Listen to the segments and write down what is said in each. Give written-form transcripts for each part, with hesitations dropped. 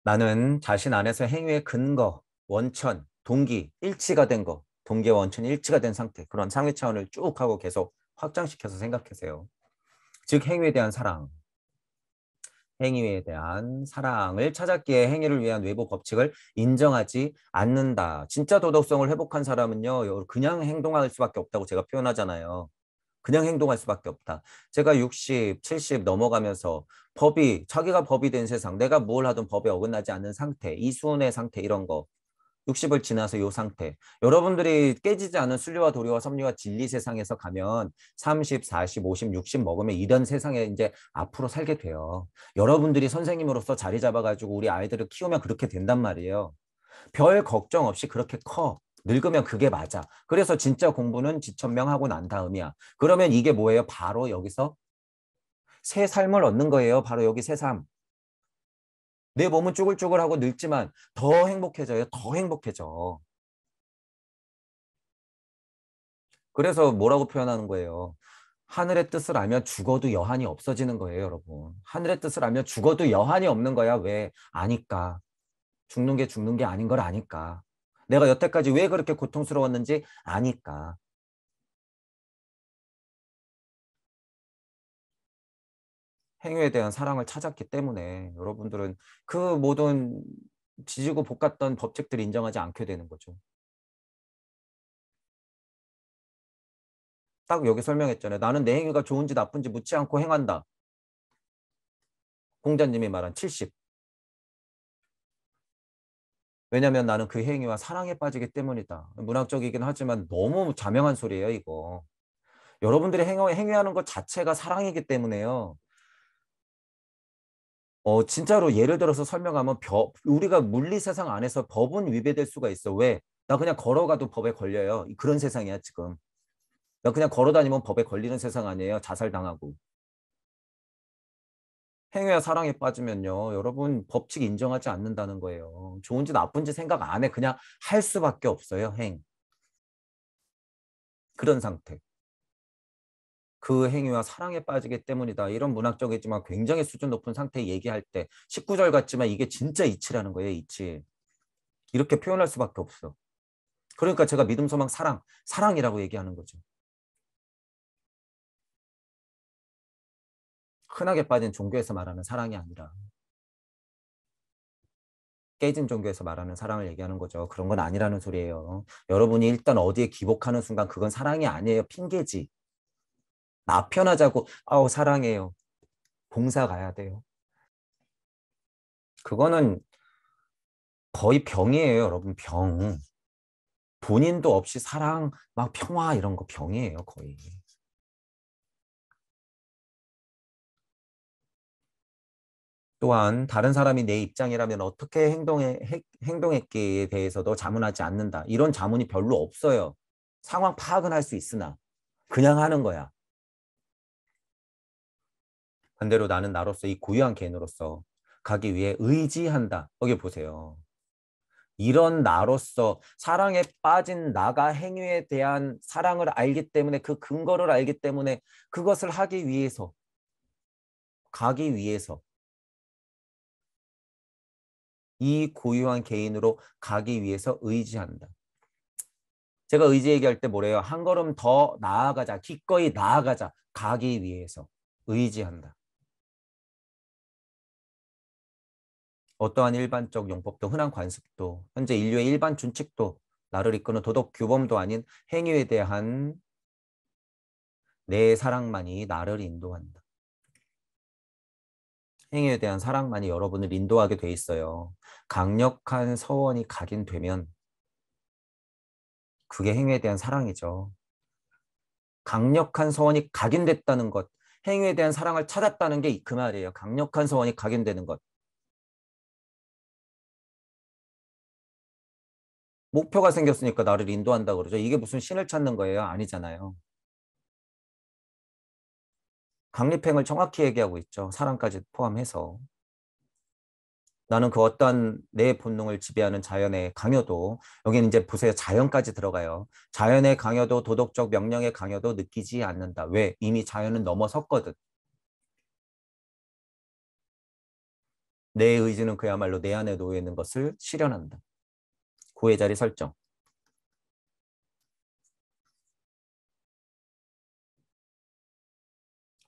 나는 자신 안에서 행위의 근거, 원천, 동기, 일치가 된 거, 동기와 원천이 일치가 된 상태, 그런 상위 차원을 쭉 하고 계속 확장시켜서 생각하세요. 즉, 행위에 대한 사랑, 행위에 대한 사랑을 찾았기에 행위를 위한 외부 법칙을 인정하지 않는다. 진짜 도덕성을 회복한 사람은요, 그냥 행동할 수밖에 없다고 제가 표현하잖아요. 그냥 행동할 수밖에 없다. 제가 60, 70 넘어가면서 자기가 법이 된 세상, 내가 뭘 하든 법에 어긋나지 않는 상태, 이수은의 상태, 이런 거. 60을 지나서 이 상태. 여러분들이 깨지지 않은 순리와 도리와 섭리와 진리 세상에서 가면 30, 40, 50, 60 먹으면 이런 세상에 이제 앞으로 살게 돼요. 여러분들이 선생님으로서 자리 잡아가지고 우리 아이들을 키우면 그렇게 된단 말이에요. 별 걱정 없이 그렇게 커. 늙으면 그게 맞아. 그래서 진짜 공부는 지천명하고 난 다음이야. 그러면 이게 뭐예요? 바로 여기서 새 삶을 얻는 거예요. 바로 여기 새삼. 내 몸은 쭈글쭈글하고 늙지만 더 행복해져요. 더 행복해져. 그래서 뭐라고 표현하는 거예요? 하늘의 뜻을 알면 죽어도 여한이 없어지는 거예요, 여러분. 하늘의 뜻을 알면 죽어도 여한이 없는 거야. 왜? 아니까. 죽는 게 아닌 걸 아니까. 내가 여태까지 왜 그렇게 고통스러웠는지 아니까. 행위에 대한 사랑을 찾았기 때문에 여러분들은 그 모든 지지고 볶았던 법칙들을 인정하지 않게 되는 거죠. 딱 여기 설명했잖아요. 나는 내 행위가 좋은지 나쁜지 묻지 않고 행한다. 공자님이 말한 70. 왜냐면 나는 그 행위와 사랑에 빠지기 때문이다. 문학적이긴 하지만 너무 자명한 소리예요, 이거. 여러분들이 행위하는 것 자체가 사랑이기 때문에요. 진짜로 예를 들어서 설명하면 우리가 물리 세상 안에서 법은 위배될 수가 있어. 왜? 나 그냥 걸어가도 법에 걸려요. 그런 세상이야, 지금. 나 그냥 걸어 다니면 법에 걸리는 세상 아니에요. 자살당하고. 행위와 사랑에 빠지면요. 여러분 법칙 인정하지 않는다는 거예요. 좋은지 나쁜지 생각 안 해. 그냥 할 수밖에 없어요. 그런 상태. 그 행위와 사랑에 빠지기 때문이다. 이런 문학적이지만 굉장히 수준 높은 상태 얘기할 때 19절 같지만 이게 진짜 이치라는 거예요. 이치. 이렇게 표현할 수밖에 없어. 그러니까 제가 믿음, 소망, 사랑이라고 얘기하는 거죠. 흔하게 빠진 종교에서 말하는 사랑이 아니라 깨진 종교에서 말하는 사랑을 얘기하는 거죠. 그런 건 아니라는 소리예요. 여러분이 일단 어디에 기복하는 순간 그건 사랑이 아니에요. 핑계지. 나 편하자고 아우 사랑해요. 봉사 가야 돼요. 그거는 거의 병이에요, 여러분. 병. 본인도 없이 사랑, 막 평화 이런 거 병이에요, 거의. 또한 다른 사람이 내 입장이라면 어떻게 행동했기에 대해서도 자문하지 않는다. 이런 자문이 별로 없어요. 상황 파악은 할 수 있으나 그냥 하는 거야. 반대로 나는 나로서 이 고유한 개인으로서 가기 위해 의지한다. 여기 보세요. 이런 나로서 사랑에 빠진 나가 행위에 대한 사랑을 알기 때문에 그 근거를 알기 때문에 그것을 하기 위해서 가기 위해서 이 고유한 개인으로 가기 위해서 의지한다. 제가 의지 얘기할 때 뭐래요? 한 걸음 더 나아가자. 기꺼이 나아가자. 가기 위해서 의지한다. 어떠한 일반적 용법도 흔한 관습도 현재 인류의 일반 준칙도 나를 이끄는 도덕 규범도 아닌 행위에 대한 내 사랑만이 나를 인도한다. 행위에 대한 사랑만이 여러분을 인도하게 돼 있어요. 강력한 서원이 각인되면 그게 행위에 대한 사랑이죠. 강력한 서원이 각인됐다는 것, 행위에 대한 사랑을 찾았다는 게 그 말이에요. 강력한 서원이 각인되는 것. 목표가 생겼으니까 나를 인도한다 그러죠. 이게 무슨 신을 찾는 거예요? 아니잖아요. 강립행을 정확히 얘기하고 있죠. 사랑까지 포함해서. 나는 그 어떤 내 본능을 지배하는 자연의 강요도, 여기는 이제 보세요. 자연까지 들어가요. 자연의 강요도, 도덕적 명령의 강요도 느끼지 않는다. 왜? 이미 자연은 넘어섰거든. 내 의지는 그야말로 내 안에 놓여 있는 것을 실현한다. 고의 자리 설정.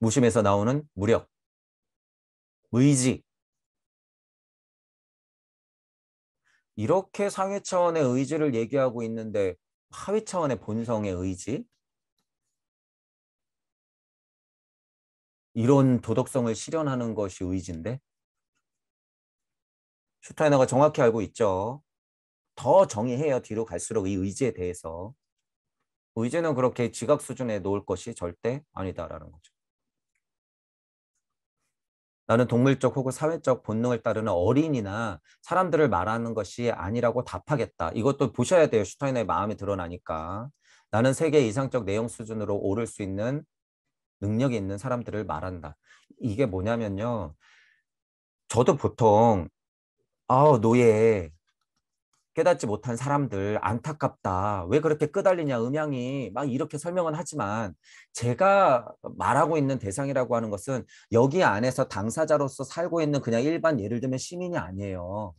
무심에서 나오는 무력, 의지. 이렇게 상위 차원의 의지를 얘기하고 있는데 하위 차원의 본성의 의지? 이런 도덕성을 실현하는 것이 의지인데 슈타이너가 정확히 알고 있죠. 더 정의해요. 뒤로 갈수록 이 의지에 대해서. 의지는 그렇게 지각 수준에 놓을 것이 절대 아니다라는 거죠. 나는 동물적 혹은 사회적 본능을 따르는 어린이나 사람들을 말하는 것이 아니라고 답하겠다. 이것도 보셔야 돼요. 슈타이너의 마음이 드러나니까. 나는 세계 이상적 내용 수준으로 오를 수 있는 능력이 있는 사람들을 말한다. 이게 뭐냐면요. 저도 보통 노예 깨닫지 못한 사람들 안타깝다. 왜 그렇게 끄달리냐 음양이 막 이렇게 설명은 하지만 제가 말하고 있는 대상이라고 하는 것은 여기 안에서 당사자로서 살고 있는 그냥 일반 예를 들면 시민이 아니에요.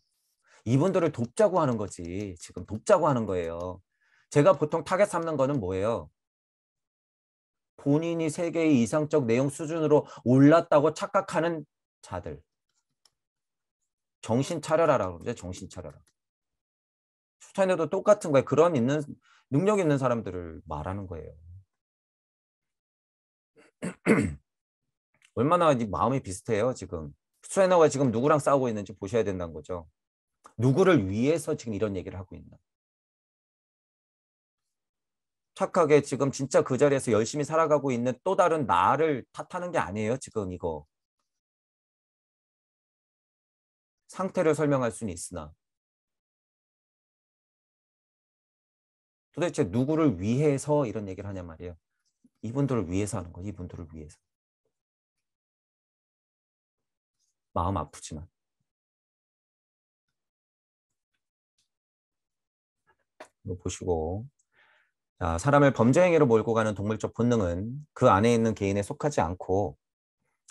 이분들을 돕자고 하는 거지. 지금 돕자고 하는 거예요. 제가 보통 타겟 삼는 거는 뭐예요? 본인이 세계의 이상적 내용 수준으로 올랐다고 착각하는 자들. 정신 차려라라고 그러죠. 정신 차려라. 슈타인에도 똑같은 거예요. 그런 있는 능력 있는 사람들을 말하는 거예요. 얼마나 마음이 비슷해요, 지금. 슈타이너가 지금 누구랑 싸우고 있는지 보셔야 된다는 거죠. 누구를 위해서 지금 이런 얘기를 하고 있나. 착하게 지금 진짜 그 자리에서 열심히 살아가고 있는 또 다른 나를 탓하는 게 아니에요, 지금 이거. 상태를 설명할 수는 있으나 도대체 누구를 위해서 이런 얘기를 하냐 말이에요. 이분들을 위해서 하는 거예요, 이분들을 위해서. 마음 아프지만. 이거 보시고. 자, 사람을 범죄 행위로 몰고 가는 동물적 본능은 그 안에 있는 개인에 속하지 않고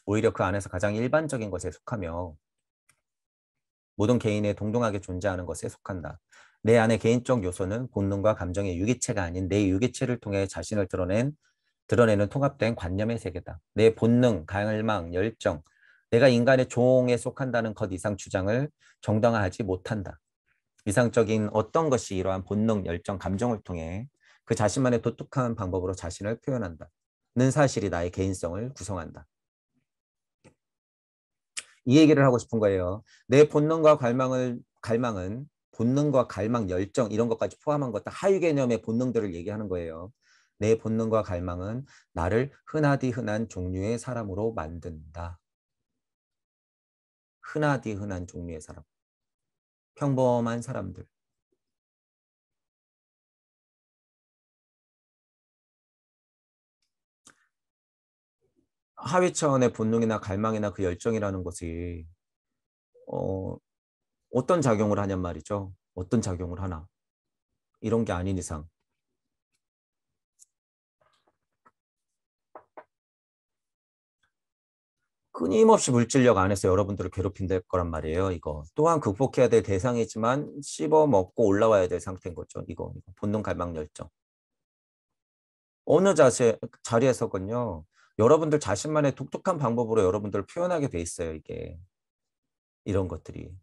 오히려 그 안에서 가장 일반적인 것에 속하며 모든 개인에 동등하게 존재하는 것에 속한다. 내 안의 개인적 요소는 본능과 감정의 유기체가 아닌 내 유기체를 통해 자신을 드러내는 통합된 관념의 세계다. 내 본능, 갈망, 열정, 내가 인간의 종에 속한다는 것 이상 주장을 정당화하지 못한다. 이상적인 어떤 것이 이러한 본능, 열정, 감정을 통해 그 자신만의 독특한 방법으로 자신을 표현한다. 는 사실이 나의 개인성을 구성한다. 이 얘기를 하고 싶은 거예요. 내 본능과 갈망은 본능과 갈망, 열정 이런 것까지 포함한 것다 하위 개념의 본능들을 얘기하는 거예요. 내 본능과 갈망은 나를 흔하디 흔한 종류의 사람으로 만든다. 흔하디 흔한 종류의 사람. 평범한 사람들. 하위 차원의 본능이나 갈망이나 그 열정이라는 것이 어, 어떤 작용을 하냔 말이죠. 어떤 작용을 하나. 이런 게 아닌 이상. 끊임없이 물질력 안에서 여러분들을 괴롭힌될 거란 말이에요. 이거 또한 극복해야 될 대상이지만 씹어먹고 올라와야 될 상태인 거죠. 이거 본능 갈망 열정. 어느 자리에서건요. 여러분들 자신만의 독특한 방법으로 여러분들을 표현하게 돼 있어요. 이게 이런 것들이.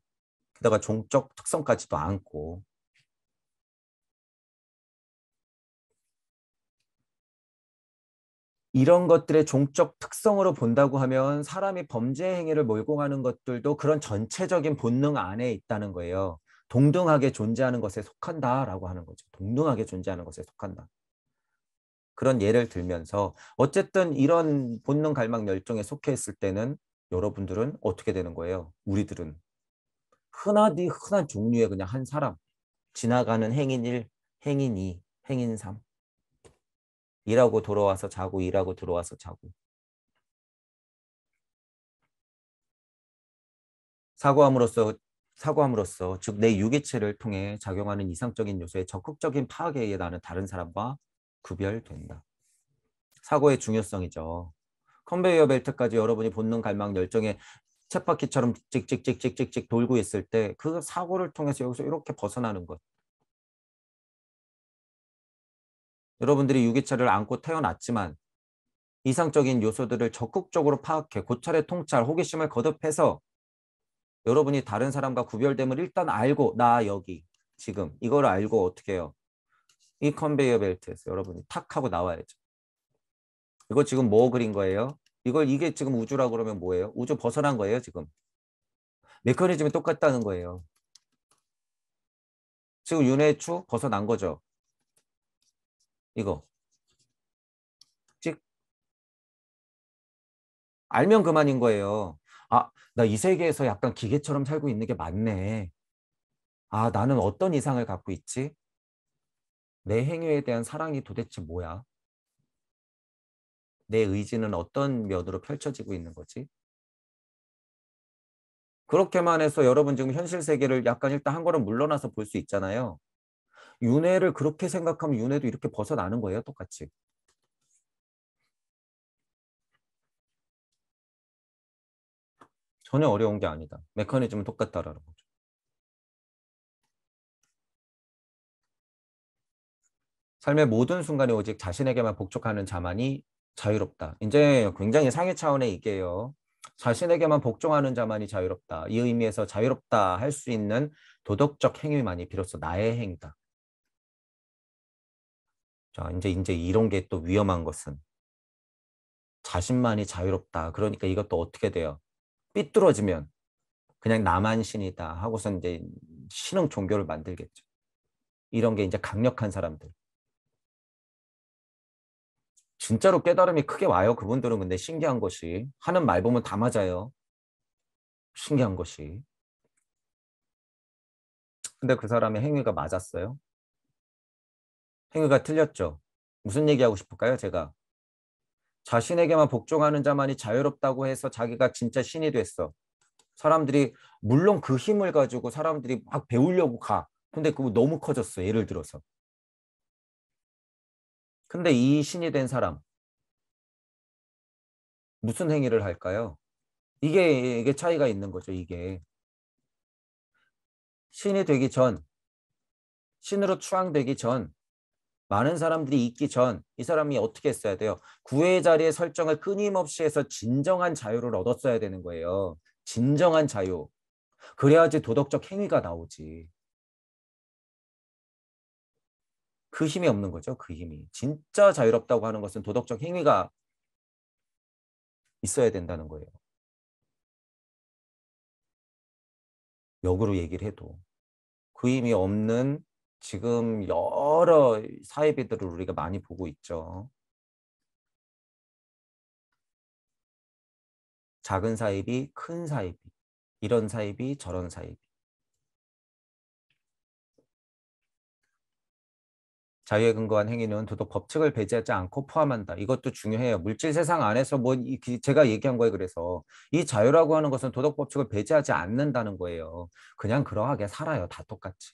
게다가 종적 특성까지도 않고 이런 것들의 종적 특성으로 본다고 하면 사람이 범죄 행위를 몰고 가는 것들도 그런 전체적인 본능 안에 있다는 거예요. 동등하게 존재하는 것에 속한다라고 하는 거죠. 동등하게 존재하는 것에 속한다. 그런 예를 들면서 어쨌든 이런 본능 갈망 열정에 속해 있을 때는 여러분들은 어떻게 되는 거예요? 우리들은 흔하디 흔한 종류의 그냥 한 사람, 지나가는 행인 1, 행인 2, 행인 3. 일하고 돌아와서 자고 일하고 들어와서 자고. 사고함으로써 즉 내 유기체를 통해 작용하는 이상적인 요소의 적극적인 파악에 의해 나는 다른 사람과 구별된다. 사고의 중요성이죠. 컨베이어 벨트까지 여러분이 본능, 갈망, 열정에 쳇바퀴처럼 찍찍찍찍찍찍 돌고 있을 때 그 사고를 통해서 여기서 이렇게 벗어나는 것. 여러분들이 유기체를 안고 태어났지만 이상적인 요소들을 적극적으로 파악해 고찰의 통찰, 호기심을 거듭해서 여러분이 다른 사람과 구별됨을 일단 알고 나 여기 지금 이걸 알고 어떻게 해요? 이 컨베이어 벨트에서 여러분이 탁 하고 나와야죠. 이거 지금 뭐 그린 거예요? 이게 지금 우주라고 그러면 뭐예요? 우주 벗어난 거예요, 지금. 메커니즘이 똑같다는 거예요. 지금 윤회의 추 벗어난 거죠. 이거. 찍 알면 그만인 거예요. 아, 나 이 세계에서 약간 기계처럼 살고 있는 게 맞네. 아, 나는 어떤 이상을 갖고 있지? 내 행위에 대한 사랑이 도대체 뭐야? 내 의지는 어떤 면으로 펼쳐지고 있는 거지? 그렇게만 해서 여러분 지금 현실 세계를 약간 일단 한 걸음 물러나서 볼 수 있잖아요. 윤회를 그렇게 생각하면 윤회도 이렇게 벗어나는 거예요, 똑같이. 전혀 어려운 게 아니다. 메커니즘은 똑같다라는 거죠. 삶의 모든 순간에 오직 자신에게만 복종하는 자만이 자유롭다. 이제 굉장히 상위 차원의 얘기예요. 자신에게만 복종하는 자만이 자유롭다. 이 의미에서 자유롭다 할 수 있는 도덕적 행위만이 비로소 나의 행위다. 자, 이제 이런 게 또 위험한 것은 자신만이 자유롭다. 그러니까 이것도 어떻게 돼요? 삐뚤어지면 그냥 나만 신이다 하고서 이제 신흥 종교를 만들겠죠. 이런 게 이제 강력한 사람들. 진짜로 깨달음이 크게 와요. 그분들은 근데 신기한 것이 하는 말 보면 다 맞아요. 신기한 것이. 근데 그 사람의 행위가 맞았어요. 행위가 틀렸죠. 무슨 얘기하고 싶을까요, 제가? 자신에게만 복종하는 자만이 자유롭다고 해서 자기가 진짜 신이 됐어. 사람들이 물론 그 힘을 가지고 사람들이 막 배우려고 가. 근데 그거 너무 커졌어. 예를 들어서. 근데 이 신이 된 사람 무슨 행위를 할까요? 이게 차이가 있는 거죠, 이게. 신이 되기 전, 신으로 추앙되기 전, 많은 사람들이 있기 전, 이 사람이 어떻게 했어야 돼요? 구애의 자리에 설정을 끊임없이 해서 진정한 자유를 얻었어야 되는 거예요. 진정한 자유. 그래야지 도덕적 행위가 나오지. 그 힘이 없는 거죠, 그 힘이. 진짜 자유롭다고 하는 것은 도덕적 행위가 있어야 된다는 거예요. 역으로 얘기를 해도. 그 힘이 없는 지금 여러 사이비들을 우리가 많이 보고 있죠. 작은 사이비, 큰 사이비, 이런 사이비, 저런 사이비. 자유에 근거한 행위는 도덕 법칙을 배제하지 않고 포함한다. 이것도 중요해요. 물질 세상 안에서 제가 얘기한 거에 그래서 이 자유라고 하는 것은 도덕 법칙을 배제하지 않는다는 거예요. 그냥 그러하게 살아요. 다 똑같이.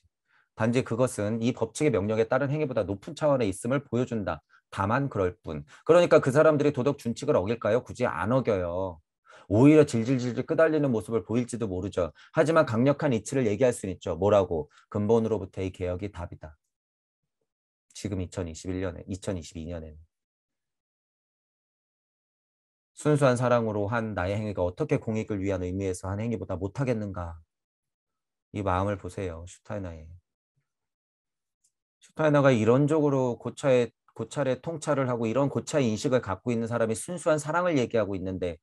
단지 그것은 이 법칙의 명령에 따른 행위보다 높은 차원에 있음을 보여준다. 다만 그럴 뿐. 그러니까 그 사람들이 도덕 준칙을 어길까요? 굳이 안 어겨요. 오히려 질질질질 끄달리는 모습을 보일지도 모르죠. 하지만 강력한 이치를 얘기할 수는 있죠. 뭐라고? 근본으로부터의 개혁이 답이다. 지금 2021년에, 2022년에는. 순수한 사랑으로 한 나의 행위가 어떻게 공익을 위한 의미에서 한 행위보다 못하겠는가? 이 마음을 보세요. 슈타이너의. 슈타이너가 이런적으로 고찰의 통찰을 하고 이런 고차의 인식을 갖고 있는 사람이 순수한 사랑을 얘기하고 있는데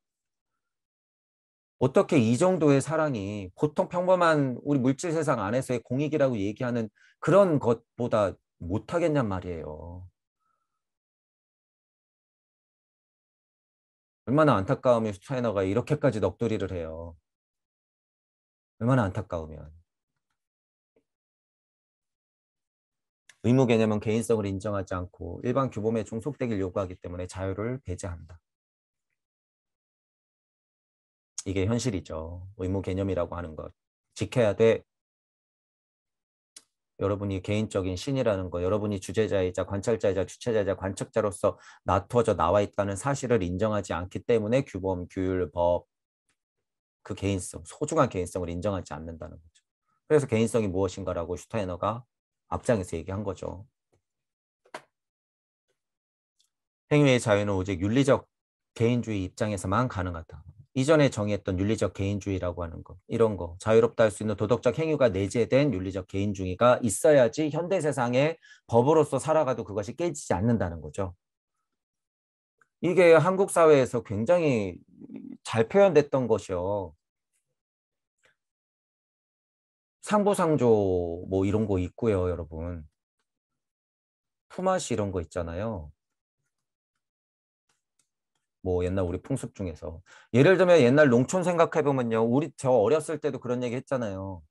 어떻게 이 정도의 사랑이 보통 평범한 우리 물질 세상 안에서의 공익이라고 얘기하는 그런 것보다 못하겠냔 말이에요. 얼마나 안타까우면 슈타이너가 이렇게까지 넋두리를 해요. 얼마나 안타까우면. 의무 개념은 개인성을 인정하지 않고 일반 규범에 종속되길 요구하기 때문에 자유를 배제한다. 이게 현실이죠. 의무 개념이라고 하는 것. 지켜야 돼. 여러분이 개인적인 신이라는 거, 여러분이 주제자이자 관찰자이자 주체자이자 관측자로서 나투어져 나와 있다는 사실을 인정하지 않기 때문에 규범, 규율, 법, 그 개인성, 소중한 개인성을 인정하지 않는다는 거죠. 그래서 개인성이 무엇인가라고 슈타이너가 앞장에서 얘기한 거죠. 행위의 자유는 오직 윤리적 개인주의 입장에서만 가능하다. 이전에 정의했던 윤리적 개인주의라고 하는 거, 이런 거, 자유롭다 할 수 있는 도덕적 행위가 내재된 윤리적 개인주의가 있어야지 현대 세상에 법으로서 살아가도 그것이 깨지지 않는다는 거죠. 이게 한국 사회에서 굉장히 잘 표현됐던 것이요. 상부상조 뭐 이런 거 있고요, 여러분. 품앗이 이런 거 있잖아요. 뭐 옛날 우리 풍습 중에서. 예를 들면 옛날 농촌 생각해보면요. 저 어렸을 때도 그런 얘기 했잖아요.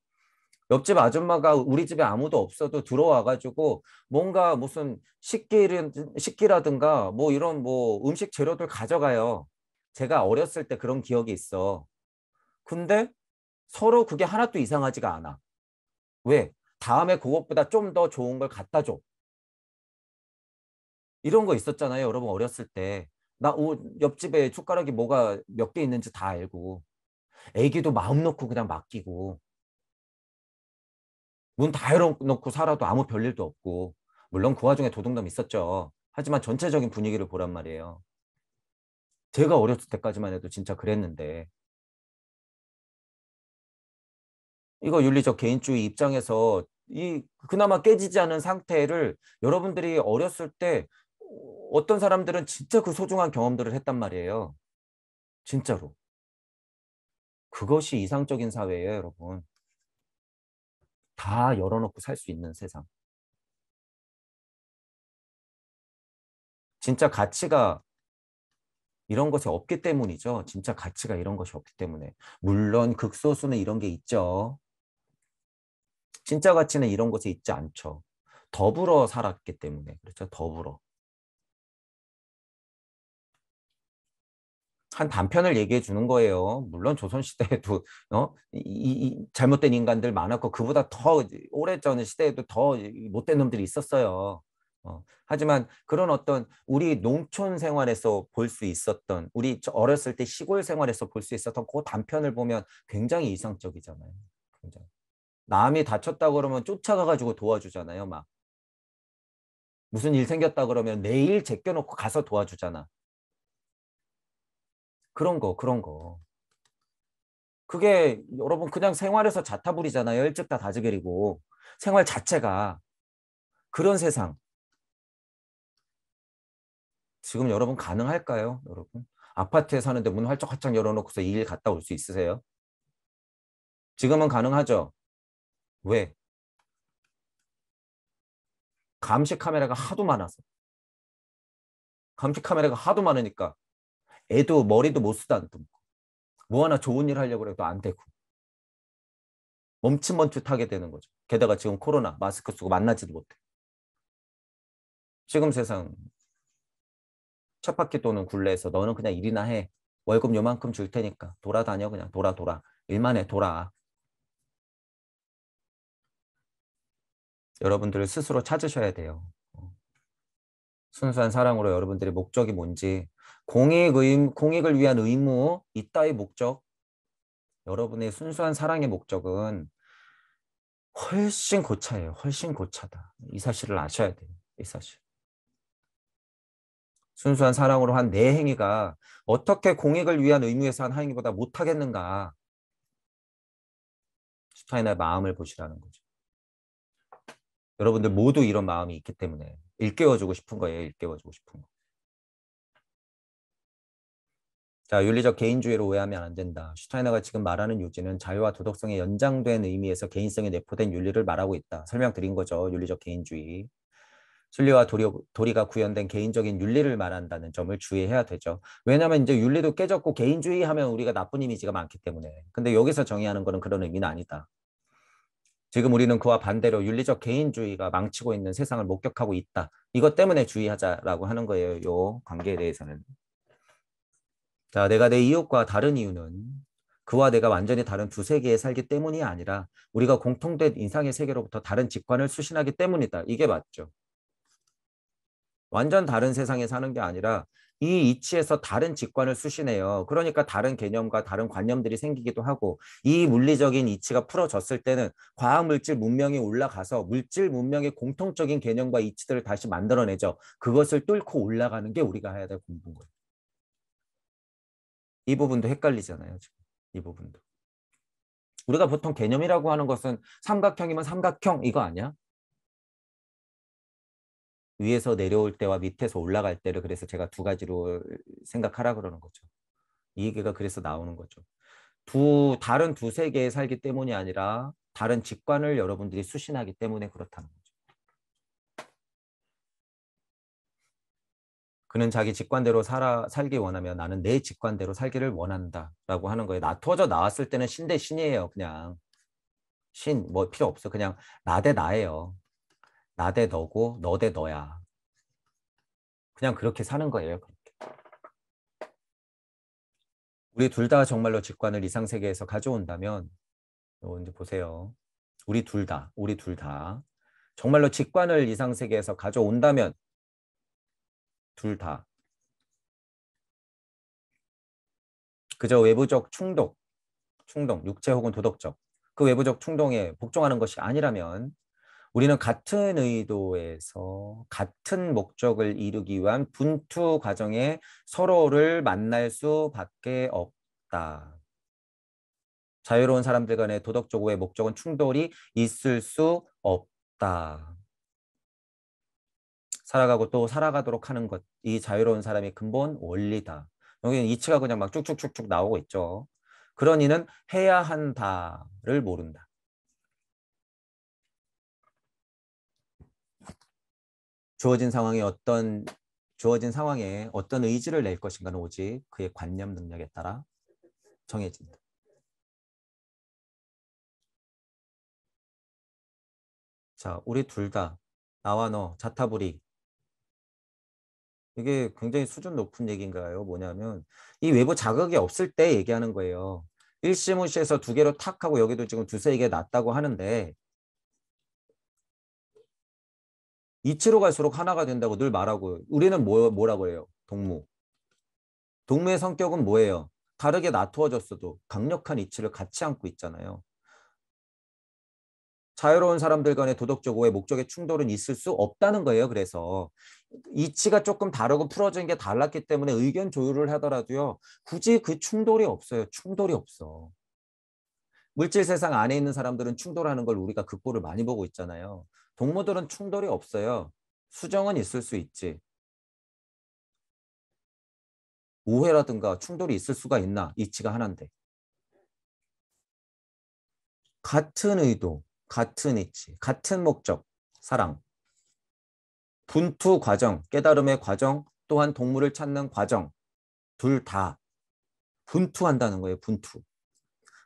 옆집 아줌마가 우리 집에 아무도 없어도 들어와가지고 뭔가 무슨 식기라든가 뭐 이런 뭐 음식 재료들 가져가요. 제가 어렸을 때 그런 기억이 있어. 근데 서로 그게 하나도 이상하지가 않아. 왜? 다음에 그것보다 좀 더 좋은 걸 갖다 줘. 이런 거 있었잖아요. 여러분 어렸을 때. 옆집에 숟가락이 뭐가 몇 개 있는지 다 알고. 애기도 마음 놓고 그냥 맡기고. 문 다 열어놓고 살아도 아무 별일도 없고. 물론 그 와중에 도둑놈 있었죠. 하지만 전체적인 분위기를 보란 말이에요. 제가 어렸을 때까지만 해도 진짜 그랬는데. 이거 윤리적 개인주의 입장에서 그나마 깨지지 않은 상태를 여러분들이 어렸을 때 어떤 사람들은 진짜 그 소중한 경험들을 했단 말이에요. 진짜로. 그것이 이상적인 사회예요, 여러분. 다 열어놓고 살 수 있는 세상. 진짜 가치가 이런 것이 없기 때문이죠. 진짜 가치가 이런 것이 없기 때문에. 물론 극소수는 이런 게 있죠. 진짜 가치는 이런 것에 있지 않죠. 더불어 살았기 때문에. 그렇죠. 더불어. 한 단편을 얘기해 주는 거예요. 물론 조선시대에도 잘못된 인간들 많았고 그보다 더 오래전 시대에도 더 못된 놈들이 있었어요. 하지만 그런 어떤 우리 농촌 생활에서 볼 수 있었던 우리 어렸을 때 시골 생활에서 볼 수 있었던 그 단편을 보면 굉장히 이상적이잖아요. 굉장히. 남이 다쳤다 그러면 쫓아가가지고 도와주잖아요. 막 무슨 일 생겼다 그러면 내일 제껴놓고 가서 도와주잖아. 그런 거, 그런 거. 그게 여러분 그냥 생활에서 자타불이잖아요. 일찍 다 다지게리고. 생활 자체가 그런 세상. 지금 여러분 가능할까요? 여러분. 아파트에 사는데 문 활짝활짝 열어놓고서 일 갔다 올 수 있으세요? 지금은 가능하죠? 왜? 감시 카메라가 하도 많아서. 감시 카메라가 하도 많으니까 애도 머리도 못 쓰다 안 듬고. 뭐 하나 좋은 일 하려고 해도 안 되고. 멈칫멈칫하게 되는 거죠. 게다가 지금 코로나 마스크 쓰고 만나지도 못해. 지금 세상 쳇바퀴 도는 굴레에서 너는 그냥 일이나 해. 월급 요만큼 줄 테니까 돌아다녀 그냥 돌아. 일만 해 돌아. 여러분들 스스로 찾으셔야 돼요. 순수한 사랑으로 여러분들의 목적이 뭔지 공익을 위한 의무 이따의 목적 여러분의 순수한 사랑의 목적은 훨씬 고차예요. 훨씬 고차다. 이 사실을 아셔야 돼요. 이 사실. 순수한 사랑으로 한 내 행위가 어떻게 공익을 위한 의무에서 한 행위보다 못하겠는가. 슈타인의 마음을 보시라는 거죠. 여러분들 모두 이런 마음이 있기 때문에 일깨워주고 싶은 거예요. 일깨워주고 싶은 거. 자, 윤리적 개인주의로 오해하면 안 된다. 슈타이너가 지금 말하는 유지는 자유와 도덕성의 연장된 의미에서 개인성에 내포된 윤리를 말하고 있다. 설명드린 거죠. 윤리적 개인주의. 순리와 도리가 구현된 개인적인 윤리를 말한다는 점을 주의해야 되죠. 왜냐하면 이제 윤리도 깨졌고 개인주의 하면 우리가 나쁜 이미지가 많기 때문에. 근데 여기서 정의하는 거는 그런 의미는 아니다. 지금 우리는 그와 반대로 윤리적 개인주의가 망치고 있는 세상을 목격하고 있다. 이것 때문에 주의하자라고 하는 거예요. 요 관계에 대해서는. 자, 내가 내 이웃과 다른 이유는 그와 내가 완전히 다른 두 세계에 살기 때문이 아니라 우리가 공통된 인상의 세계로부터 다른 직관을 수신하기 때문이다. 이게 맞죠. 완전 다른 세상에 사는 게 아니라 이 이치에서 다른 직관을 수신해요. 그러니까 다른 개념과 다른 관념들이 생기기도 하고 이 물리적인 이치가 풀어졌을 때는 과학물질 문명이 올라가서 물질 문명의 공통적인 개념과 이치들을 다시 만들어내죠. 그것을 뚫고 올라가는 게 우리가 해야 될 공부인 거예요. 이 부분도 헷갈리잖아요. 지금. 이 부분도. 우리가 보통 개념이라고 하는 것은 삼각형이면 삼각형 이거 아니야? 위에서 내려올 때와 밑에서 올라갈 때를 그래서 제가 두 가지로 생각하라 그러는 거죠. 이 얘기가 그래서 나오는 거죠. 다른 두 세계에 살기 때문이 아니라 다른 직관을 여러분들이 수신하기 때문에 그렇다는 거죠. 그는 자기 직관대로 살기 원하며 나는 내 직관대로 살기를 원한다라고 하는 거예요. 나 터져 나왔을 때는 신 대 신이에요. 그냥 신 뭐 필요 없어. 그냥 나 대 나예요. 나 대 너고 너 대 너야. 그냥 그렇게 사는 거예요. 우리 둘 다 정말로 직관을 이상 세계에서 가져온다면 이제 보세요. 우리 둘 다 정말로 직관을 이상 세계에서 가져온다면 둘 다 그저 외부적 충동, 육체 혹은 도덕적 그 외부적 충동에 복종하는 것이 아니라면 우리는 같은 의도에서 같은 목적을 이루기 위한 분투 과정에 서로를 만날 수밖에 없다. 자유로운 사람들 간의 도덕적 오해 목적은 충돌이 있을 수 없다. 살아가고 또 살아가도록 하는 것, 이 자유로운 사람의 근본 원리다. 여기는 이치가 그냥 막 쭉쭉쭉쭉 나오고 있죠. 그런 이는 해야 한다를 모른다. 주어진 상황에 어떤 의지를 낼 것인가는 오직 그의 관념 능력에 따라 정해진다. 자, 우리 둘 다 나와 너 자타불이 이게 굉장히 수준 높은 얘기인가요? 뭐냐면 이 외부 자극이 없을 때 얘기하는 거예요. 일시무시해서 두 개로 탁 하고 여기도 지금 두세 개 났다고 하는데 이치로 갈수록 하나가 된다고 늘 말하고 우리는 뭐라고 해요? 동무. 동무의 성격은 뭐예요? 다르게 나누어졌어도 강력한 이치를 같이 안고 있잖아요. 자유로운 사람들 간의 도덕적 오해, 목적의 충돌은 있을 수 없다는 거예요. 그래서 이치가 조금 다르고 풀어진 게 달랐기 때문에 의견 조율을 하더라도요. 굳이 그 충돌이 없어요. 충돌이 없어. 물질 세상 안에 있는 사람들은 충돌하는 걸 우리가 극보를 많이 보고 있잖아요. 동무들은 충돌이 없어요. 수정은 있을 수 있지. 오해라든가 충돌이 있을 수가 있나? 이치가 하나인데. 같은 의도, 같은 이치, 같은 목적, 사랑. 분투 과정, 깨달음의 과정, 또한 동물을 찾는 과정. 둘 다 분투한다는 거예요. 분투.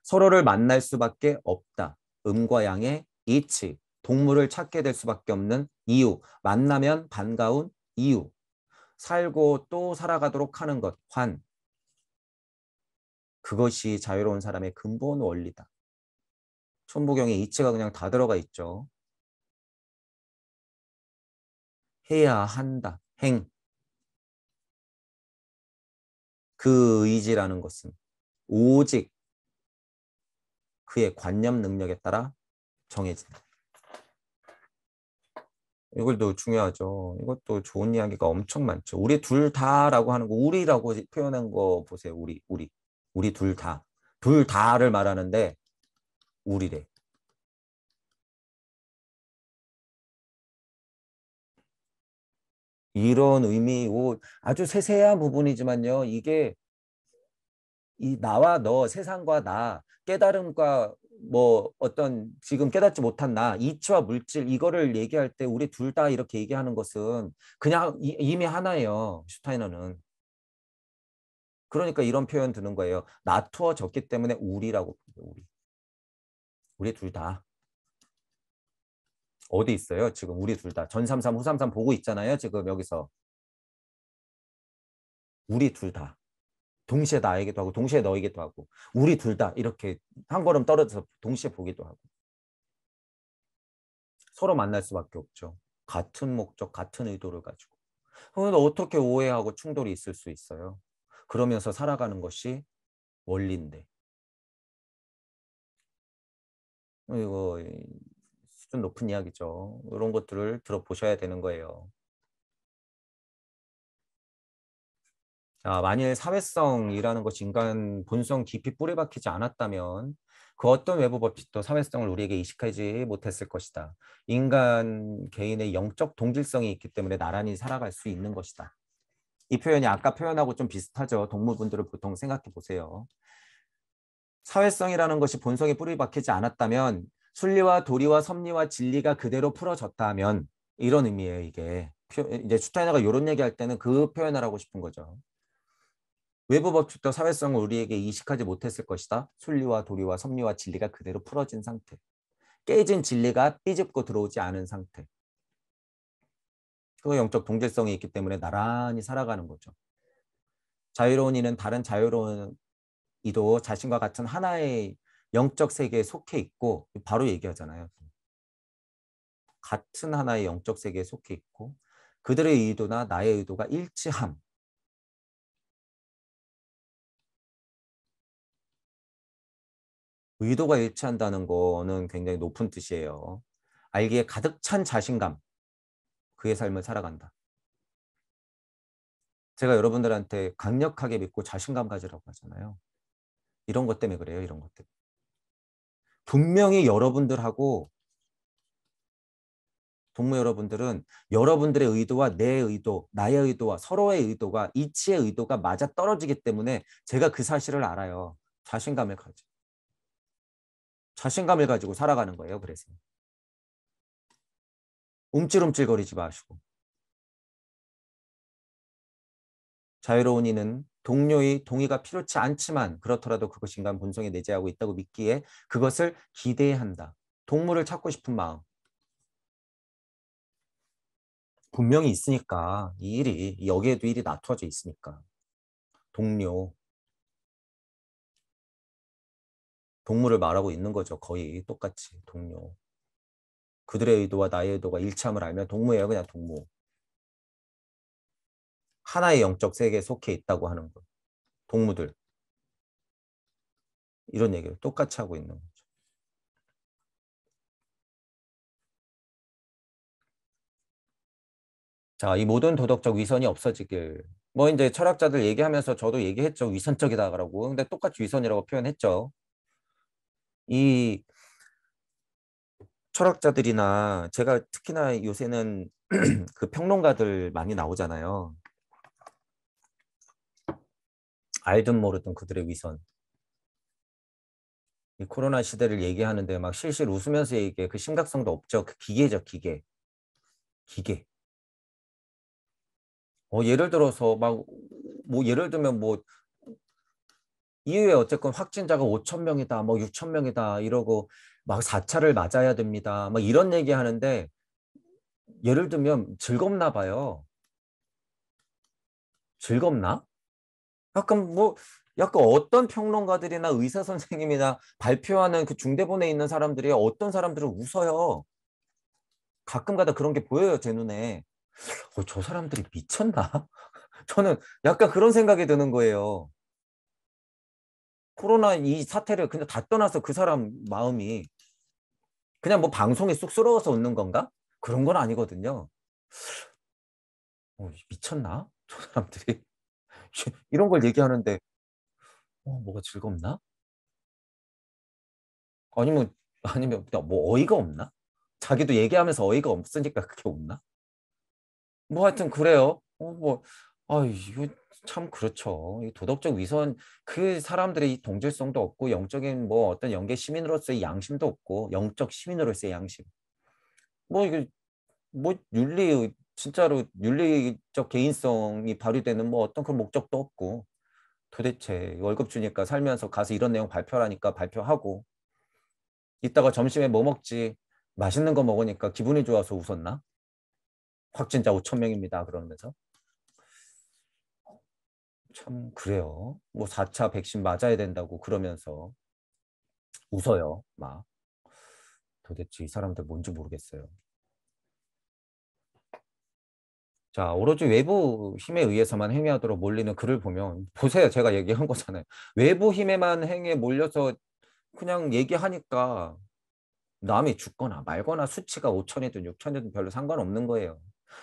서로를 만날 수밖에 없다. 음과 양의 이치. 동물을 찾게 될 수밖에 없는 이유. 만나면 반가운 이유. 살고 또 살아가도록 하는 것. 환. 그것이 자유로운 사람의 근본 원리다. 천부경에 이치가 그냥 다 들어가 있죠. 해야 한다. 행. 그 의지라는 것은 오직 그의 관념 능력에 따라 정해진다. 이걸도 중요하죠. 이것도 좋은 이야기가 엄청 많죠. 우리 둘 다라고 하는 거, 우리라고 표현한 거 보세요. 우리 둘 다. 둘 다를 말하는데 우리래. 이런 의미, 아주 세세한 부분이지만요. 이게 이 나와 너, 세상과 나, 깨달음과 뭐 어떤 지금 깨닫지 못한 나, 이치와 물질 이거를 얘기할 때 우리 둘 다 이렇게 얘기하는 것은 그냥 이미 하나예요. 슈타이너는. 그러니까 이런 표현 드는 거예요. 나투어졌기 때문에 우리라고 부르요. 우리 둘 다. 어디 있어요? 지금 우리 둘 다. 전삼삼, 후삼삼 보고 있잖아요. 지금 여기서. 우리 둘 다. 동시에 나에게도 하고 동시에 너에게도 하고 우리 둘 다 이렇게 한 걸음 떨어져서 동시에 보기도 하고 서로 만날 수밖에 없죠. 같은 목적, 같은 의도를 가지고. 그런데 어떻게 오해하고 충돌이 있을 수 있어요? 그러면서 살아가는 것이 원리인데. 이거 수준 높은 이야기죠. 이런 것들을 들어보셔야 되는 거예요. 자, 만일 사회성이라는 것이 인간 본성 깊이 뿌리 박히지 않았다면 그 어떤 외부 법칙도 사회성을 우리에게 이식하지 못했을 것이다. 인간 개인의 영적 동질성이 있기 때문에 나란히 살아갈 수 있는 것이다. 이 표현이 아까 표현하고 좀 비슷하죠. 동물분들을 보통 생각해 보세요. 사회성이라는 것이 본성에 뿌리 박히지 않았다면 순리와 도리와 섭리와 진리가 그대로 풀어졌다면 이런 의미예요, 이게. 이제 슈타이너가 이런 얘기할 때는 그 표현을 하고 싶은 거죠. 외부 법칙도 사회성을 우리에게 이식하지 못했을 것이다. 순리와 도리와 섭리와 진리가 그대로 풀어진 상태. 깨진 진리가 삐집고 들어오지 않은 상태. 그 영적 동질성이 있기 때문에 나란히 살아가는 거죠. 자유로운 이는 다른 자유로운 이도 자신과 같은 하나의 영적 세계에 속해 있고 바로 얘기하잖아요. 같은 하나의 영적 세계에 속해 있고 그들의 의도나 나의 의도가 일치함. 의도가 일치한다는 거는 굉장히 높은 뜻이에요. 알기에 가득 찬 자신감, 그의 삶을 살아간다. 제가 여러분들한테 강력하게 믿고 자신감 가지라고 하잖아요. 이런 것 때문에 그래요. 이런 것 때문에. 분명히 여러분들하고 동무 여러분들은 여러분들의 의도와 내 의도, 나의 의도와 서로의 의도가 이치의 의도가 맞아 떨어지기 때문에 제가 그 사실을 알아요. 자신감을 가지. 자신감을 가지고 살아가는 거예요. 그래서 움찔움찔거리지 마시고 자유로운 이는 동료의 동의가 필요치 않지만 그렇더라도 그것이 인간 본성에 내재하고 있다고 믿기에 그것을 기대한다. 동물을 찾고 싶은 마음. 분명히 있으니까 이 일이 여기에도 일이 나투어져 있으니까 동료 동물을 말하고 있는 거죠. 거의 똑같이 동료. 그들의 의도와 나의 의도가 일치함을 알면 동무예요. 그냥 동무. 하나의 영적 세계에 속해 있다고 하는 거. 동무들. 이런 얘기를 똑같이 하고 있는 거죠. 자, 이 모든 도덕적 위선이 없어지길. 뭐 이제 철학자들 얘기하면서 저도 얘기했죠. 위선적이다라고. 근데 똑같이 위선이라고 표현했죠. 이 철학자들이나 제가 특히나 요새는 그 평론가들 많이 나오잖아요. 알든 모르든 그들의 위선. 이 코로나 시대를 얘기하는데 막 실실 웃으면서 얘기해. 그 심각성도 없죠. 그 기계죠, 기계. 기계. 예를 들어서 막 뭐 예를 들면 뭐 이후에 어쨌건 확진자가 5천 명이다, 뭐 6천 명이다 이러고 막 4차를 맞아야 됩니다. 막 이런 얘기 하는데 예를 들면 즐겁나 봐요. 즐겁나? 약간 뭐 약간 어떤 평론가들이나 의사 선생님이나 발표하는 그 중대본에 있는 사람들이 어떤 사람들은 웃어요. 가끔가다 그런 게 보여요, 제 눈에. 저 사람들이 미쳤나? 저는 약간 그런 생각이 드는 거예요. 코로나 이 사태를 그냥 다 떠나서 그 사람 마음이 그냥 뭐 방송에 쑥스러워서 웃는 건가? 그런 건 아니거든요. 미쳤나? 저 사람들이. 이런 걸 얘기하는데, 뭐가 즐겁나? 아니면, 뭐 어이가 없나? 자기도 얘기하면서 어이가 없으니까 그렇게 웃나? 뭐 하여튼 그래요. 이거 참 그렇죠. 이 도덕적 위선, 그 사람들의 이 동질성도 없고, 영적인 뭐 어떤 영계 시민으로서의 양심도 없고, 영적 시민으로서의 양심. 이거 뭐 진짜로 윤리적 개인성이 발휘되는 뭐 어떤 그런 목적도 없고 도대체 월급 주니까 살면서 가서 이런 내용 발표하니까 발표하고 이따가 점심에 뭐 먹지 맛있는 거 먹으니까 기분이 좋아서 웃었나? 확진자 5천 명입니다 그러면서 참 그래요. 뭐 4차 백신 맞아야 된다고 그러면서 웃어요. 막 도대체 이 사람들 뭔지 모르겠어요. 자, 오로지 외부 힘에 의해서만 행위하도록 몰리는 그를 보면 보세요. 제가 얘기한 거잖아요. 외부 힘에만 행위에 몰려서 그냥 얘기하니까 남이 죽거나 말거나 수치가 5천이든 6천이든 별로 상관없는 거예요.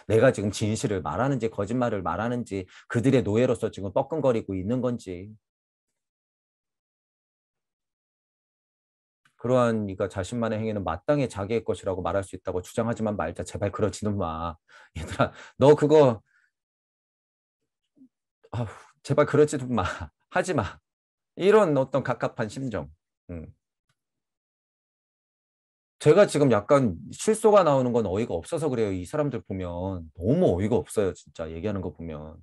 내가 지금 진실을 말하는지 거짓말을 말하는지 그들의 노예로서 지금 뻐끔거리고 있는 건지 그러한 네가 자신만의 행위는 마땅히 자기의 것이라고 말할 수 있다고 주장하지만 말자. 제발 그러지는 마. 얘들아, 너 그거 아우, 제발 그러지도 마. 하지 마. 이런 어떤 갑갑한 심정. 음. 제가 지금 약간 실소가 나오는 건 어이가 없어서 그래요. 이 사람들 보면 너무 어이가 없어요. 진짜 얘기하는 거 보면.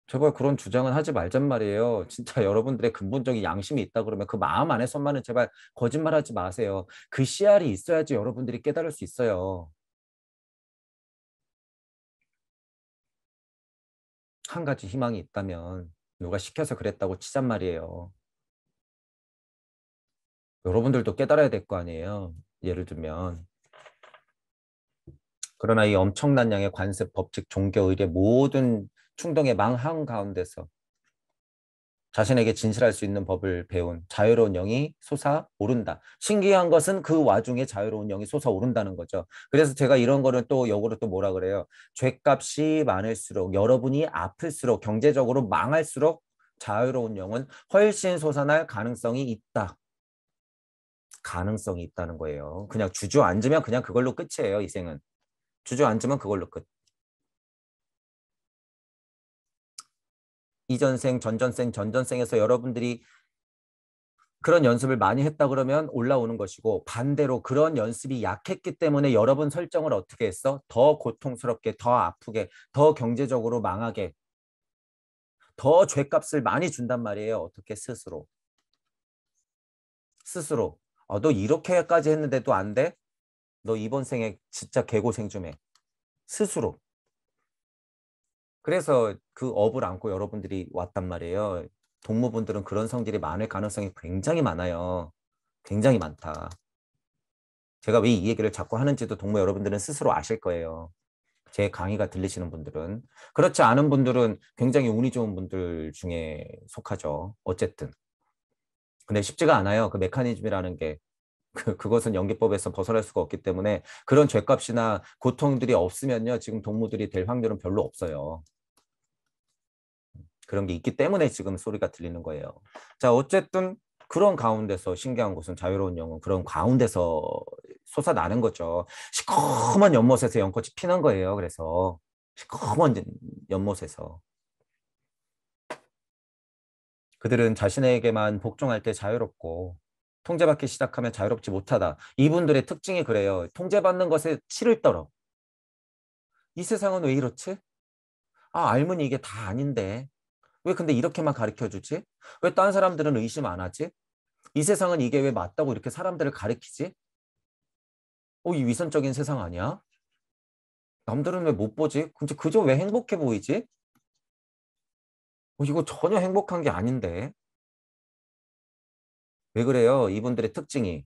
제발 그런 주장은 하지 말잔 말이에요. 진짜 여러분들의 근본적인 양심이 있다 그러면 그 마음 안에서만은 제발 거짓말하지 마세요. 그 씨알이 있어야지 여러분들이 깨달을 수 있어요. 한 가지 희망이 있다면 누가 시켜서 그랬다고 치잔 말이에요. 여러분들도 깨달아야 될 거 아니에요. 예를 들면. 그러나 이 엄청난 양의 관습, 법칙, 종교, 의례 모든 충동의 망한 가운데서 자신에게 진실할 수 있는 법을 배운 자유로운 영이 솟아오른다. 신기한 것은 그 와중에 자유로운 영이 솟아오른다는 거죠. 그래서 제가 이런 거를 또 역으로 또 뭐라 그래요? 죄값이 많을수록 여러분이 아플수록 경제적으로 망할수록 자유로운 영은 훨씬 솟아날 가능성이 있다. 가능성이 있다는 거예요. 그냥 주저앉으면 그냥 그걸로 끝이에요, 이생은. 주저앉으면 그걸로 끝. 이전생, 전전생, 전전생에서 여러분들이 그런 연습을 많이 했다 그러면 올라오는 것이고 반대로 그런 연습이 약했기 때문에 여러 번 설정을 어떻게 했어? 더 고통스럽게, 더 아프게, 더 경제적으로 망하게, 더 죄값을 많이 준단 말이에요. 어떻게 스스로. 스스로. 너 이렇게까지 했는데도 안 돼? 너 이번 생에 진짜 개고생 좀 해. 스스로. 그래서 그 업을 안고 여러분들이 왔단 말이에요. 동무분들은 그런 성질이 많을 가능성이 굉장히 많아요. 굉장히 많다. 제가 왜 이 얘기를 자꾸 하는지도 동무 여러분들은 스스로 아실 거예요. 제 강의가 들리시는 분들은. 그렇지 않은 분들은 굉장히 운이 좋은 분들 중에 속하죠. 어쨌든. 근데 쉽지가 않아요. 그 메커니즘이라는 게. 그것은 연기법에서 벗어날 수가 없기 때문에 그런 죄값이나 고통들이 없으면요. 지금 동무들이 될 확률은 별로 없어요. 그런 게 있기 때문에 지금 소리가 들리는 거예요. 자, 어쨌든 그런 가운데서 신기한 것은 자유로운 영은 그런 가운데서 솟아나는 거죠. 시커먼 연못에서 연꽃이 피는 거예요. 그래서 시커먼 연못에서 그들은 자신에게만 복종할 때 자유롭고 통제받기 시작하면 자유롭지 못하다. 이분들의 특징이 그래요. 통제받는 것에 치를 떨어. 이 세상은 왜 이렇지? 알면 이게 다 아닌데. 왜 근데 이렇게만 가르쳐 주지? 왜 딴 사람들은 의심 안 하지? 이 세상은 이게 왜 맞다고 이렇게 사람들을 가르치지? 이 위선적인 세상 아니야? 남들은 왜 못 보지? 근데 그저 왜 행복해 보이지? 이거 전혀 행복한 게 아닌데. 왜 그래요? 이분들의 특징이.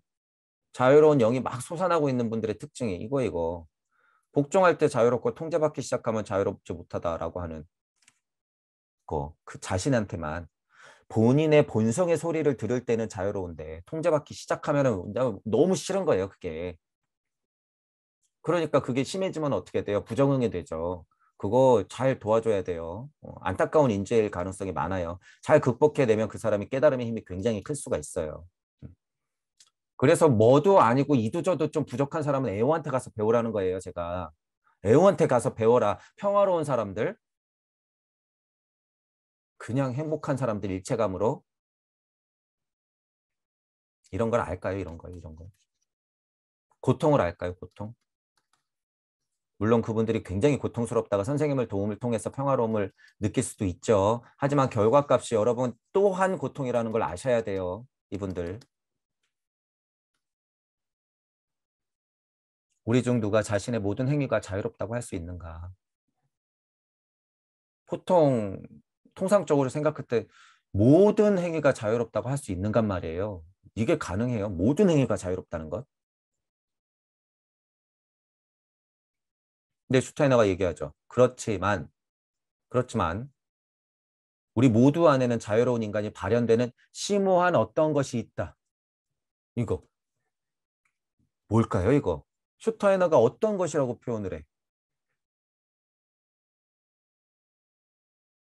자유로운 영이 막 솟아나고 있는 분들의 특징이 이거. 복종할 때 자유롭고 통제받기 시작하면 자유롭지 못하다라고 하는 거. 그 자신한테만. 본인의 본성의 소리를 들을 때는 자유로운데 통제받기 시작하면은 너무 싫은 거예요, 그게. 그러니까 그게 심해지면 어떻게 돼요? 부정응이 되죠. 그거 잘 도와줘야 돼요. 안타까운 인재일 가능성이 많아요. 잘 극복해내면 그 사람이 깨달음의 힘이 굉장히 클 수가 있어요. 그래서 뭐도 아니고 이도저도 좀 부족한 사람은 애호한테 가서 배우라는 거예요, 제가. 애호한테 가서 배워라. 평화로운 사람들, 그냥 행복한 사람들 일체감으로 이런 걸 알까요? 이런 걸. 고통을 알까요? 고통? 물론 그분들이 굉장히 고통스럽다가 선생님을 도움을 통해서 평화로움을 느낄 수도 있죠. 하지만 결과값이 여러분 또한 고통이라는 걸 아셔야 돼요. 이분들. 우리 중 누가 자신의 모든 행위가 자유롭다고 할 수 있는가? 보통 통상적으로 생각할 때 모든 행위가 자유롭다고 할 수 있는간 말이에요. 이게 가능해요? 모든 행위가 자유롭다는 것? 근데 슈타이너가 얘기하죠. 그렇지만 우리 모두 안에는 자유로운 인간이 발현되는 심오한 어떤 것이 있다. 이거 뭘까요, 이거? 슈타이너가 어떤 것이라고 표현을 해?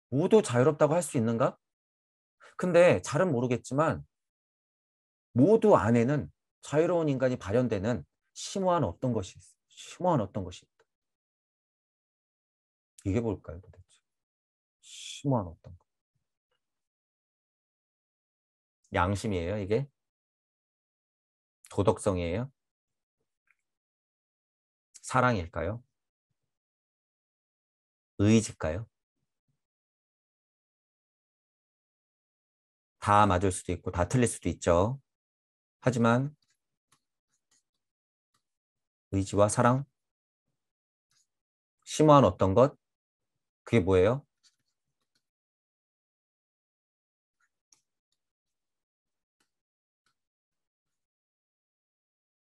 모두 자유롭다고 할 수 있는가? 근데 잘은 모르겠지만 모두 안에는 자유로운 인간이 발현되는 심오한 어떤 것이 있어. 심오한 어떤 것이 있다. 이게 뭘까요, 도대체? 심오한 어떤 것. 양심이에요, 이게? 도덕성이에요? 사랑일까요? 의지일까요? 다 맞을 수도 있고 다 틀릴 수도 있죠. 하지만 의지와 사랑, 심오한 어떤 것, 그게 뭐예요?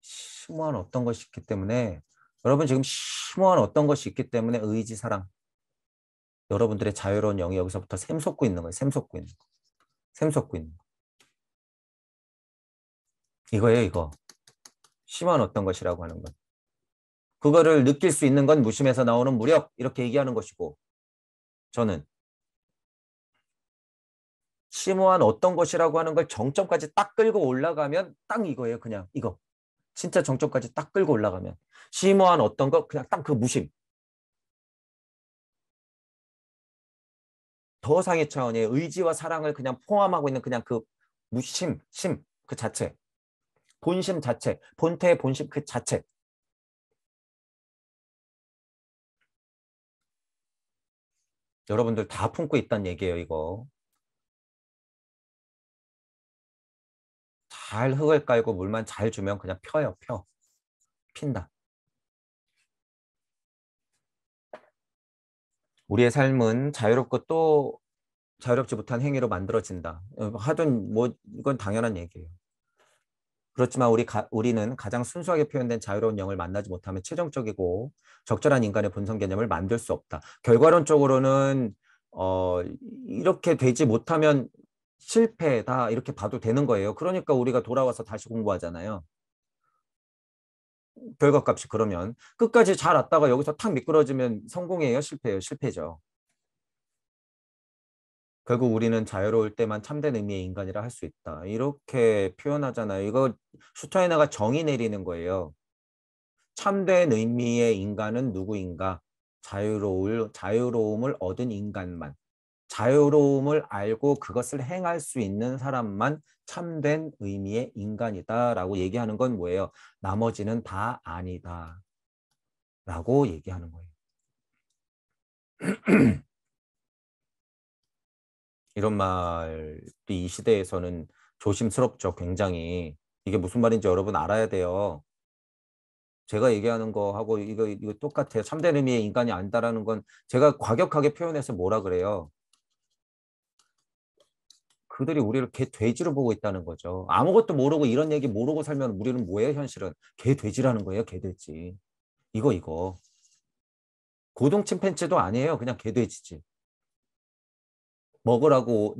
심오한 어떤 것이 있기 때문에 여러분 지금 심오한 어떤 것이 있기 때문에 의지, 사랑, 여러분들의 자유로운 영이 여기서부터 샘솟고 있는 거예요. 샘솟고 있는 거. 샘솟고 있는 거. 이거예요, 이거. 심오한 어떤 것이라고 하는 건. 그거를 느낄 수 있는 건 무심에서 나오는 무력, 이렇게 얘기하는 것이고 저는 심오한 어떤 것이라고 하는 걸 정점까지 딱 끌고 올라가면 딱 이거예요. 그냥 이거. 진짜 정점까지 딱 끌고 올라가면 심오한 어떤 것 그냥 딱 그 무심. 더 상위 차원의 의지와 사랑을 그냥 포함하고 있는 그냥 그 무심, 심 그 자체. 본심 자체. 본태의 본심 그 자체. 여러분들 다 품고 있다는 얘기예요, 이거. 잘 흙을 깔고 물만 잘 주면 그냥 펴요, 펴. 핀다. 우리의 삶은 자유롭고 또 자유롭지 못한 행위로 만들어진다. 하든 뭐 이건 당연한 얘기예요. 그렇지만 우리는 가장 순수하게 표현된 자유로운 영을 만나지 못하면 최종적이고 적절한 인간의 본성 개념을 만들 수 없다. 결과론적으로는 이렇게 되지 못하면 실패다 이렇게 봐도 되는 거예요. 그러니까 우리가 돌아와서 다시 공부하잖아요. 결과값이 그러면 끝까지 잘 왔다가 여기서 탁 미끄러지면 성공이에요, 실패예요, 실패죠. 결국 우리는 자유로울 때만 참된 의미의 인간이라 할 수 있다. 이렇게 표현하잖아요. 이거 슈타이너가 정의 내리는 거예요. 참된 의미의 인간은 누구인가? 자유로움을 얻은 인간만. 자유로움을 알고 그것을 행할 수 있는 사람만 참된 의미의 인간이다라고 얘기하는 건 뭐예요? 나머지는 다 아니다. 라고 얘기하는 거예요. 이런 말이 이 시대에서는 조심스럽죠, 굉장히. 이게 무슨 말인지 여러분 알아야 돼요. 제가 얘기하는 거하고 이거 똑같아요. 참된 의미의 인간이 아니다라는 건 제가 과격하게 표현해서 뭐라 그래요. 그들이 우리를 개 돼지로 보고 있다는 거죠. 아무것도 모르고 이런 얘기 모르고 살면 우리는 뭐예요, 현실은? 개 돼지라는 거예요, 개 돼지. 이거. 고등 침팬지도 아니에요. 그냥 개 돼지지. 먹으라고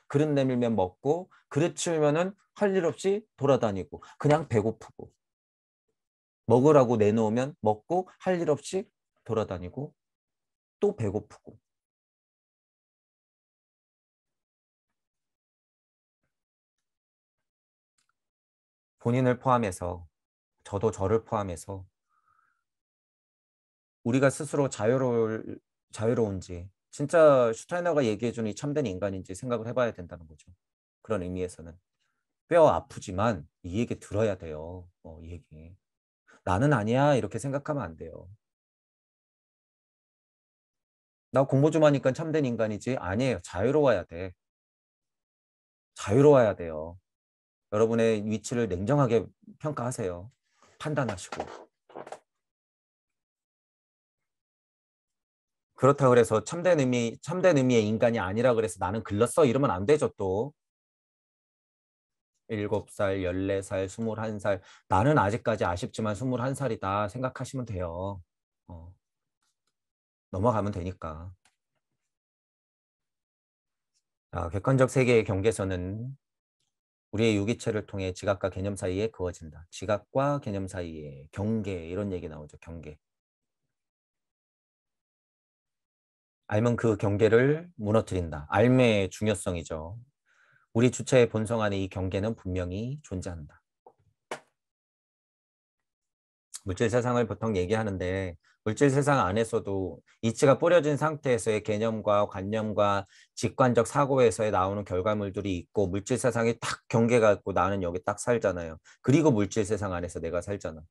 그릇 내밀면 먹고 그릇 치우면은 할 일 없이 돌아다니고 그냥 배고프고 먹으라고 내놓으면 먹고 할 일 없이 돌아다니고 또 배고프고 본인을 포함해서 저도 저를 포함해서 우리가 스스로 자유로운지 진짜 슈타이너가 얘기해주는 이 참된 인간인지 생각을 해봐야 된다는 거죠. 그런 의미에서는 뼈 아프지만 이 얘기 들어야 돼요. 이 얘기. 나는 아니야 이렇게 생각하면 안 돼요. 나 공부 좀 하니까 참된 인간이지. 아니에요. 자유로워야 돼. 자유로워야 돼요. 여러분의 위치를 냉정하게 평가하세요. 판단하시고. 그렇다 그래서 참된 의미의 인간이 아니라 그래서 나는 글렀어 이러면 안 되죠 또. 7살, 14살, 21살. 나는 아직까지 아쉽지만 21살이다 생각하시면 돼요. 넘어가면 되니까. 객관적 세계의 경계선은 우리의 유기체를 통해 지각과 개념 사이에 그어진다. 지각과 개념 사이에 경계 이런 얘기 나오죠. 경계. 알면 그 경계를 무너뜨린다. 알매의 중요성이죠. 우리 주체의 본성 안에 이 경계는 분명히 존재한다. 물질 세상을 보통 얘기하는데 물질 세상 안에서도 이치가 뿌려진 상태에서의 개념과 관념과 직관적 사고에서의 나오는 결과물들이 있고 물질 세상에 딱 경계가 있고 나는 여기 딱 살잖아요. 그리고 물질 세상 안에서 내가 살잖아.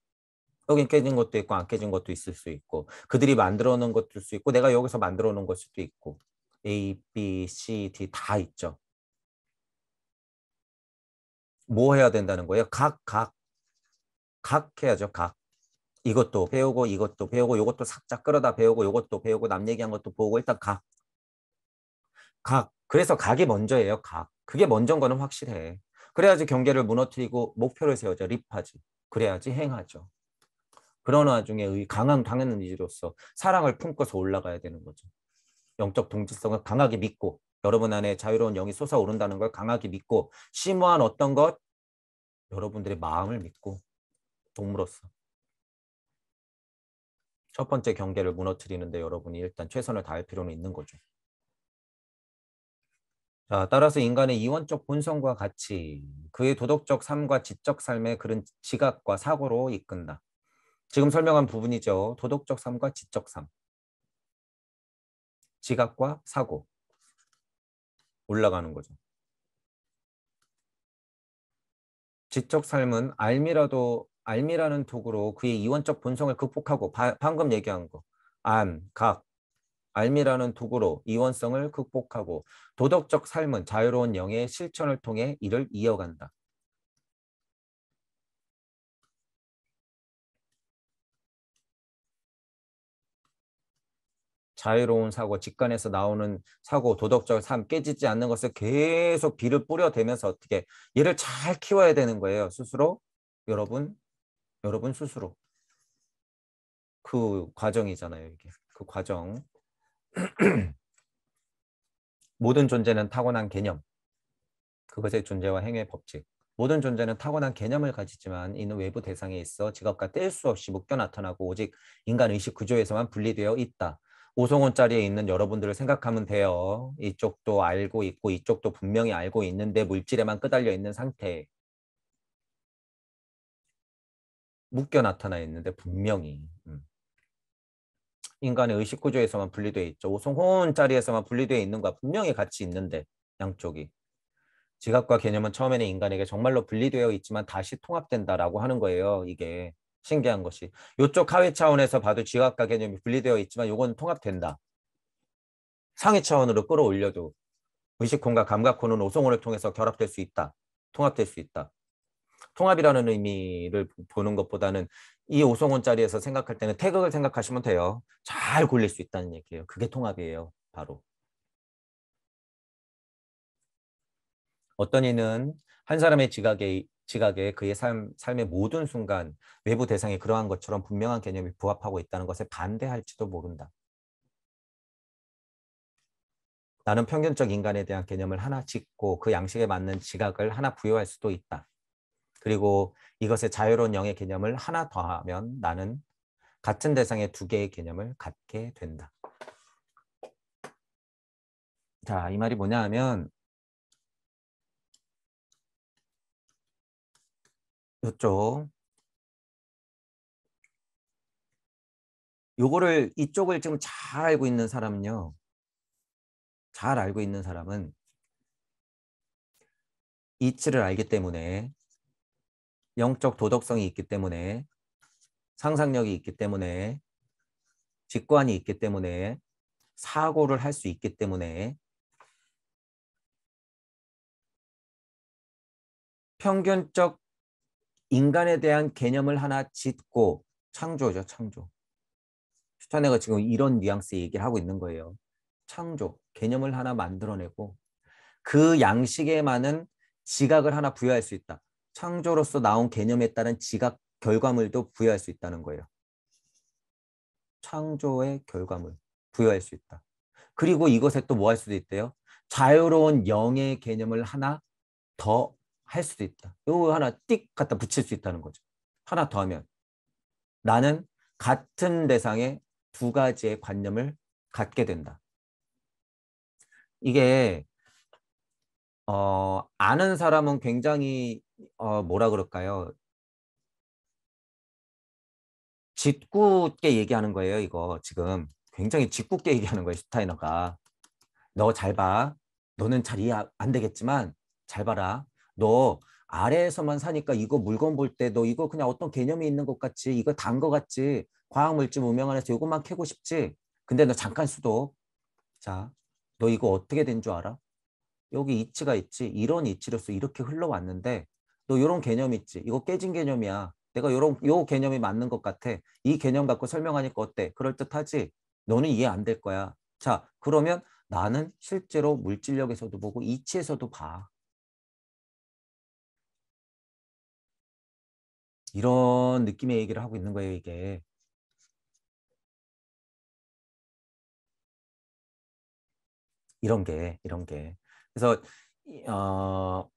여긴 깨진 것도 있고 안 깨진 것도 있을 수 있고 그들이 만들어 놓은 것도 있을 수 있고 내가 여기서 만들어 놓은 걸 수도 있고 A, B, C, D 다 있죠. 뭐 해야 된다는 거예요? 각 해야죠. 각. 이것도 배우고 이것도 배우고 이것도 살짝 끌어다 배우고 이것도 배우고 남 얘기한 것도 보고 일단 각. 그래서 각이 먼저예요. 각. 그게 먼저인 거는 확실해. 그래야지 경계를 무너뜨리고 목표를 세우죠. 립하지. 그래야지 행하죠. 그런 와중에 강한 당하는 의지로서 사랑을 품고서 올라가야 되는 거죠. 영적 동질성을 강하게 믿고 여러분 안에 자유로운 영이 솟아오른다는 걸 강하게 믿고 심오한 어떤 것 여러분들의 마음을 믿고 동물로서 첫 번째 경계를 무너뜨리는데 여러분이 일단 최선을 다할 필요는 있는 거죠. 자, 따라서 인간의 이원적 본성과 같이 그의 도덕적 삶과 지적 삶에 그런 지각과 사고로 이끈다. 지금 설명한 부분이죠. 도덕적 삶과 지적 삶, 지각과 사고 올라가는 거죠. 지적 삶은 알미라는 도구로 그의 이원적 본성을 극복하고 방금 얘기한 거 각, 알미라는 도구로 이원성을 극복하고 도덕적 삶은 자유로운 영의 실천을 통해 이를 이어간다. 자유로운 사고, 직관에서 나오는 사고, 도덕적 삶 깨지지 않는 것을 계속 비를 뿌려대면서 어떻게 얘를 잘 키워야 되는 거예요. 스스로 여러분 스스로 그 과정이잖아요. 이게 그 과정. 모든 존재는 타고난 개념, 그것의 존재와 행위의 법칙. 모든 존재는 타고난 개념을 가지지만 이는 외부 대상에 있어 지각과 뗄 수 없이 묶여 나타나고 오직 인간 의식 구조에서만 분리되어 있다. 오송원 자리에 있는 여러분들을 생각하면 돼요. 이쪽도 알고 있고 이쪽도 분명히 알고 있는데 물질에만 끄달려 있는 상태. 묶여 나타나 있는데 분명히. 인간의 의식 구조에서만 분리되어 있죠. 오송혼 자리에서만 분리되어 있는 거야. 분명히 같이 있는데 양쪽이. 지각과 개념은 처음에는 인간에게 정말로 분리되어 있지만 다시 통합된다라고 하는 거예요. 이게 신기한 것이. 이쪽 하위 차원에서 봐도 지각과 개념이 분리되어 있지만 이건 통합된다. 상위 차원으로 끌어올려도 의식혼과 감각혼은 오송혼을 통해서 결합될 수 있다. 통합될 수 있다. 통합이라는 의미를 보는 것보다는 이 오송혼 자리에서 생각할 때는 태극을 생각하시면 돼요. 잘 굴릴 수 있다는 얘기예요. 그게 통합이에요. 바로. 어떤 이는 한 사람의 지각에 그의 삶의 모든 순간 외부 대상이 그러한 것처럼 분명한 개념이 부합하고 있다는 것에 반대할지도 모른다. 나는 평균적 인간에 대한 개념을 하나 짓고 그 양식에 맞는 지각을 하나 부여할 수도 있다. 그리고 이것에 자유로운 영의 개념을 하나 더하면 나는 같은 대상의 두 개의 개념을 갖게 된다. 자, 이 말이 뭐냐 하면 이쪽 요거를 이쪽을 지금 잘 알고 있는 사람은요. 잘 알고 있는 사람은 이치를 알기 때문에 영적 도덕성이 있기 때문에 상상력이 있기 때문에 직관이 있기 때문에 사고를 할 수 있기 때문에 평균적 인간에 대한 개념을 하나 짓고 창조죠. 창조. 슈타네가 지금 이런 뉘앙스 얘기를 하고 있는 거예요. 창조. 개념을 하나 만들어내고 그 양식에 많은 지각을 하나 부여할 수 있다. 창조로서 나온 개념에 따른 지각 결과물도 부여할 수 있다는 거예요. 창조의 결과물. 부여할 수 있다. 그리고 이것에 또 뭐 할 수도 있대요? 자유로운 영의 개념을 하나 더 할 수도 있다. 요거 하나 띡 갖다 붙일 수 있다는 거죠. 하나 더 하면 나는 같은 대상에 두 가지의 관념을 갖게 된다. 이게 아는 사람은 굉장히 뭐라 그럴까요? 짓궂게 얘기하는 거예요, 이거 지금. 굉장히 짓궂게 얘기하는 거예요, 슈타이너가. 너 잘 봐. 너는 잘 이해 안 되겠지만 잘 봐라. 너 아래에서만 사니까 이거 물건 볼 때 너 이거 그냥 어떤 개념이 있는 것 같지? 이거 단 거 같지? 과학물질 문명 안에서 이것만 캐고 싶지? 근데 너 잠깐 수도. 자, 너 이거 어떻게 된 줄 알아? 여기 이치가 있지. 이런 이치로서 이렇게 흘러왔는데 너 이런 개념 있지. 이거 깨진 개념이야. 내가 요 개념이 맞는 것 같아. 이 개념 갖고 설명하니까 어때? 그럴듯하지? 너는 이해 안 될 거야. 자, 그러면 나는 실제로 물질력에서도 보고 이치에서도 봐. 이런 느낌의 얘기를 하고 있는 거예요, 이게. 이런 게. 그래서 어,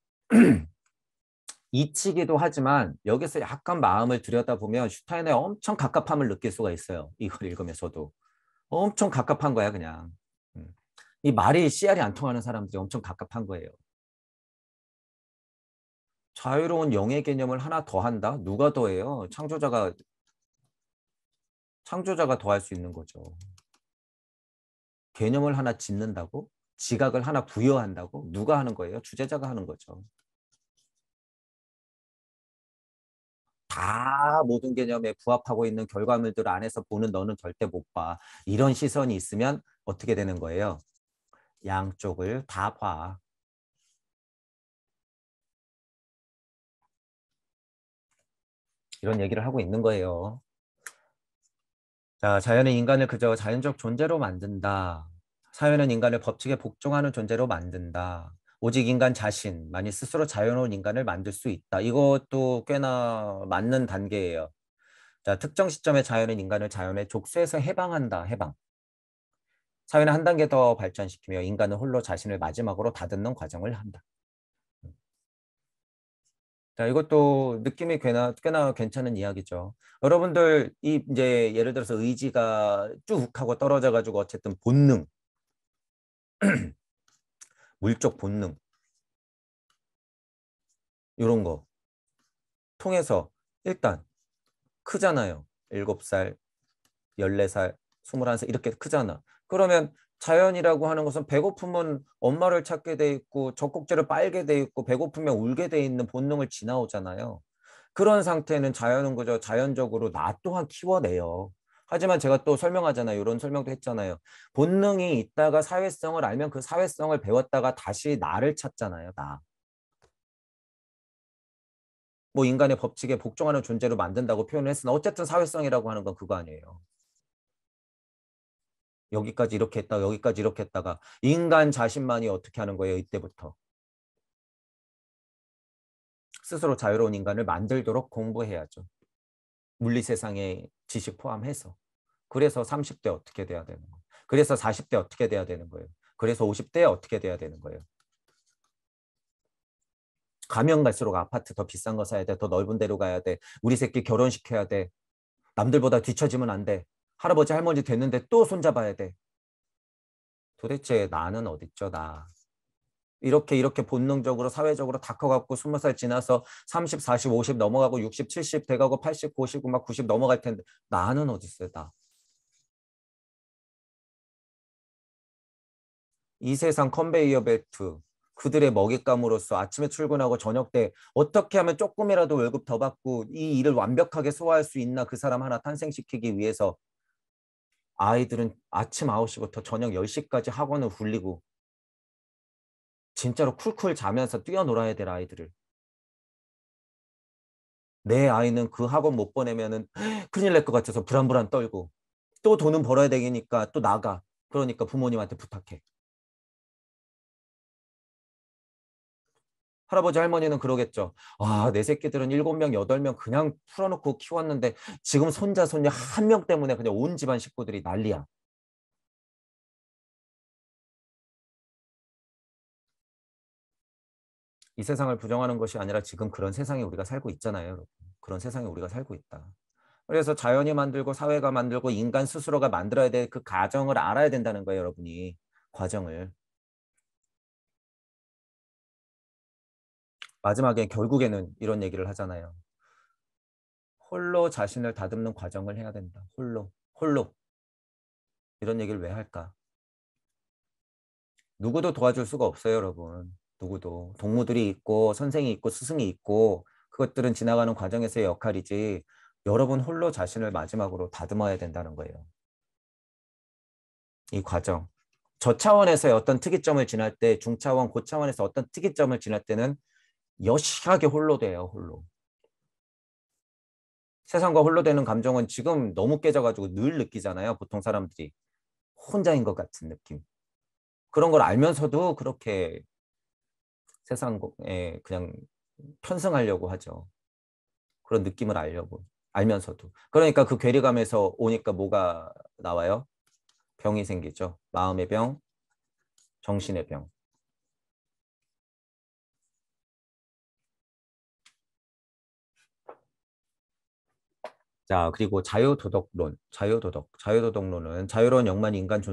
이치기도 하지만 여기서 약간 마음을 들여다보면 슈타인의 엄청 갑갑함을 느낄 수가 있어요. 이걸 읽으면서도. 엄청 갑갑한 거야, 그냥. 음. 이 말이 씨알이 안 통하는 사람들이 엄청 갑갑한 거예요. 자유로운 영의 개념을 하나 더 한다? 누가 더해요? 창조자가 더할 수 있는 거죠. 개념을 하나 짓는다고? 지각을 하나 부여한다고? 누가 하는 거예요? 주제자가 하는 거죠. 다 모든 개념에 부합하고 있는 결과물들 안에서 보는 너는 절대 못 봐. 이런 시선이 있으면 어떻게 되는 거예요? 양쪽을 다 봐. 이런 얘기를 하고 있는 거예요. 자, 자연은 인간을 그저 자연적 존재로 만든다. 사회는 인간을 법칙에 복종하는 존재로 만든다. 오직 인간 자신만이 스스로 자유로운 인간을 만들 수 있다. 이것도 꽤나 맞는 단계예요. 자, 특정 시점에 자연은 인간을 자연의 족쇄에서 해방한다. 해방. 사회는 한 단계 더 발전시키며 인간은 홀로 자신을 마지막으로 다듬는 과정을 한다. 자, 이것도 느낌이 꽤나 괜찮은 이야기죠. 여러분들, 이제 예를 들어서 의지가 쭉 하고 떨어져 가지고 어쨌든 본능, 물적 본능, 이런 거 통해서 일단 크잖아요. 7살, 14살, 21살 이렇게 크잖아. 그러면 자연이라고 하는 것은 배고프면 엄마를 찾게 돼 있고 젖꼭지를 빨게 돼 있고 배고프면 울게 돼 있는 본능을 지나오잖아요. 그런 상태는 자연은 그저 자연적으로 나 또한 키워내요. 하지만 제가 또 설명하잖아요. 이런 설명도 했잖아요. 본능이 있다가 사회성을 알면 그 사회성을 배웠다가 다시 나를 찾잖아요. 나. 뭐 인간의 법칙에 복종하는 존재로 만든다고 표현을 했으나 어쨌든 사회성이라고 하는 건 그거 아니에요. 여기까지 이렇게 했다가 여기까지 이렇게 했다가 인간 자신만이 어떻게 하는 거예요? 이때부터. 스스로 자유로운 인간을 만들도록 공부해야죠. 물리 세상의 지식 포함해서. 그래서 30대 어떻게 돼야 되는 거예요? 그래서 40대 어떻게 돼야 되는 거예요? 그래서 50대 어떻게 돼야 되는 거예요? 가면 갈수록 아파트 더 비싼 거 사야 돼. 더 넓은 데로 가야 돼. 우리 새끼 결혼시켜야 돼. 남들보다 뒤처지면 안 돼. 할아버지 할머니 됐는데 또 손잡아야 돼. 도대체 나는 어딨죠, 나. 이렇게 본능적으로 사회적으로 다 커갖고 20살 지나서 30, 40, 50 넘어가고 60, 70 돼가고 80, 90, 막 90 넘어갈 텐데 나는 어디 있어요, 나. 이 세상 컨베이어 벨트 그들의 먹잇감으로서 아침에 출근하고 저녁 때 어떻게 하면 조금이라도 월급 더 받고 이 일을 완벽하게 소화할 수 있나 그 사람 하나 탄생시키기 위해서 아이들은 아침 9시부터 저녁 10시까지 학원을 굴리고 진짜로 쿨쿨 자면서 뛰어놀아야 될 아이들을 내 아이는 그 학원 못 보내면은 큰일 날 것 같아서 불안불안 떨고 또 돈은 벌어야 되니까 또 나가. 그러니까 부모님한테 부탁해. 할아버지 할머니는 그러겠죠. 아, 내 새끼들은 7명, 8명 그냥 풀어놓고 키웠는데 지금 손자, 손녀 한 명 때문에 그냥 온 집안 식구들이 난리야. 이 세상을 부정하는 것이 아니라 지금 그런 세상에 우리가 살고 있잖아요, 여러분. 그런 세상에 우리가 살고 있다. 그래서 자연이 만들고 사회가 만들고 인간 스스로가 만들어야 될 그 과정을 알아야 된다는 거예요, 여러분이. 과정을. 마지막에 결국에는 이런 얘기를 하잖아요. 홀로 자신을 다듬는 과정을 해야 된다. 홀로. 홀로. 이런 얘기를 왜 할까? 누구도 도와줄 수가 없어요, 여러분. 누구도. 동무들이 있고 선생이 있고 스승이 있고 그것들은 지나가는 과정에서의 역할이지 여러분 홀로 자신을 마지막으로 다듬어야 된다는 거예요. 이 과정. 저 차원에서의 어떤 특이점을 지날 때 중차원, 고차원에서 어떤 특이점을 지날 때는 여실하게 홀로 돼요, 홀로. 세상과 홀로 되는 감정은 지금 너무 깨져가지고 늘 느끼잖아요. 보통 사람들이. 혼자인 것 같은 느낌. 그런 걸 알면서도 그렇게 세상에 그냥 편승하려고 하죠. 그런 느낌을 알려고. 알면서도. 그러니까 그 괴리감에서 오니까 뭐가 나와요? 병이 생기죠. 마음의 병, 정신의 병. 자, 그리고 자유도덕론. 자유도덕론은 자유로운 영만 인간이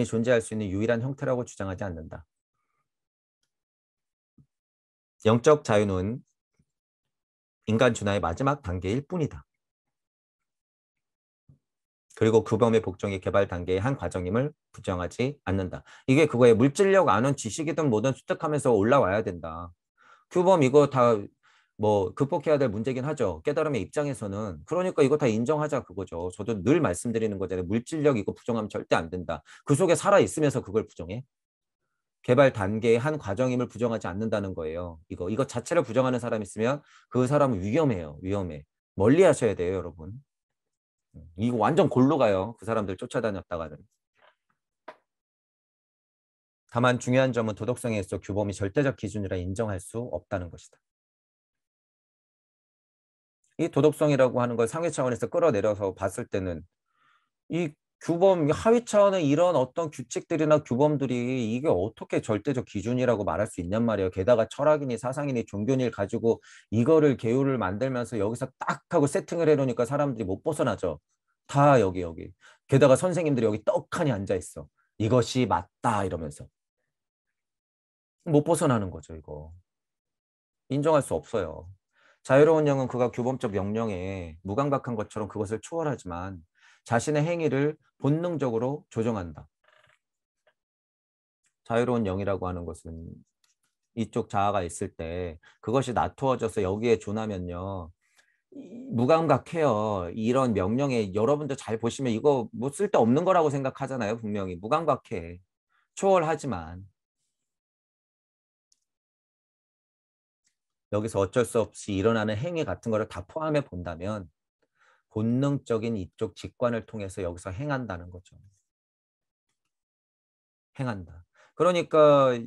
존재할 수 있는 유일한 형태라고 주장하지 않는다. 영적 자유는 인간 준하의 마지막 단계일 뿐이다. 그리고 규범의 복종이 개발 단계의 한 과정임을 부정하지 않는다. 이게 그거에 물질력 아는 지식이든 뭐든 습득하면서 올라와야 된다. 규범 이거 다 뭐 극복해야 될 문제긴 하죠. 깨달음의 입장에서는. 그러니까 이거 다 인정하자 그거죠. 저도 늘 말씀드리는 거잖아요. 물질력 이거 부정하면 절대 안 된다. 그 속에 살아 있으면서 그걸 부정해? 개발 단계의 한 과정임을 부정하지 않는다는 거예요. 이거 자체를 부정하는 사람이 있으면 그 사람은 위험해요. 위험해. 멀리 하셔야 돼요, 여러분. 이거 완전 골로 가요. 그 사람들 쫓아다녔다가는. 다만 중요한 점은 도덕성에 있어 규범이 절대적 기준이라 인정할 수 없다는 것이다. 이 도덕성이라고 하는 걸 상위 차원에서 끌어내려서 봤을 때는 이 규범, 하위 차원의 이런 어떤 규칙들이나 규범들이 이게 어떻게 절대적 기준이라고 말할 수 있냔 말이에요. 게다가 철학이니 사상이니 종교니를 가지고 이거를 계율을 만들면서 여기서 딱 하고 세팅을 해놓으니까 사람들이 못 벗어나죠. 다 여기. 게다가 선생님들이 여기 떡하니 앉아 있어. 이것이 맞다 이러면서. 못 벗어나는 거죠, 이거. 인정할 수 없어요. 자유로운 영은 그가 규범적 명령에 무감각한 것처럼 그것을 초월하지만 자신의 행위를 본능적으로 조정한다. 자유로운 영이라고 하는 것은 이쪽 자아가 있을 때 그것이 나투어져서 여기에 준하면요. 무감각해요. 이런 명령에 여러분들 잘 보시면 이거 뭐 쓸데없는 거라고 생각하잖아요. 분명히 무감각해. 초월하지만 여기서 어쩔 수 없이 일어나는 행위 같은 거를 다 포함해 본다면 본능적인 이쪽 직관을 통해서 여기서 행한다는 거죠. 행한다. 그러니까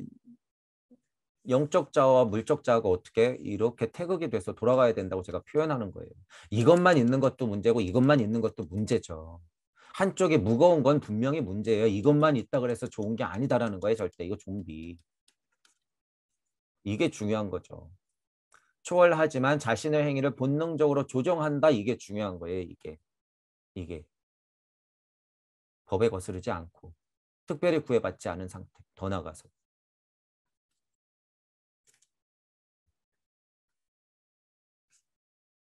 영적 자아와 물적 자아가 어떻게 이렇게 태극이 돼서 돌아가야 된다고 제가 표현하는 거예요. 이것만 있는 것도 문제고 이것만 있는 것도 문제죠. 한쪽이 무거운 건 분명히 문제예요. 이것만 있다 그래서 좋은 게 아니다라는 거예요. 절대 이거 좀비. 이게 중요한 거죠. 초월하지만 자신의 행위를 본능적으로 조정한다. 이게 중요한 거예요. 이게 법에 거스르지 않고 특별히 구애받지 않은 상태. 더 나가서.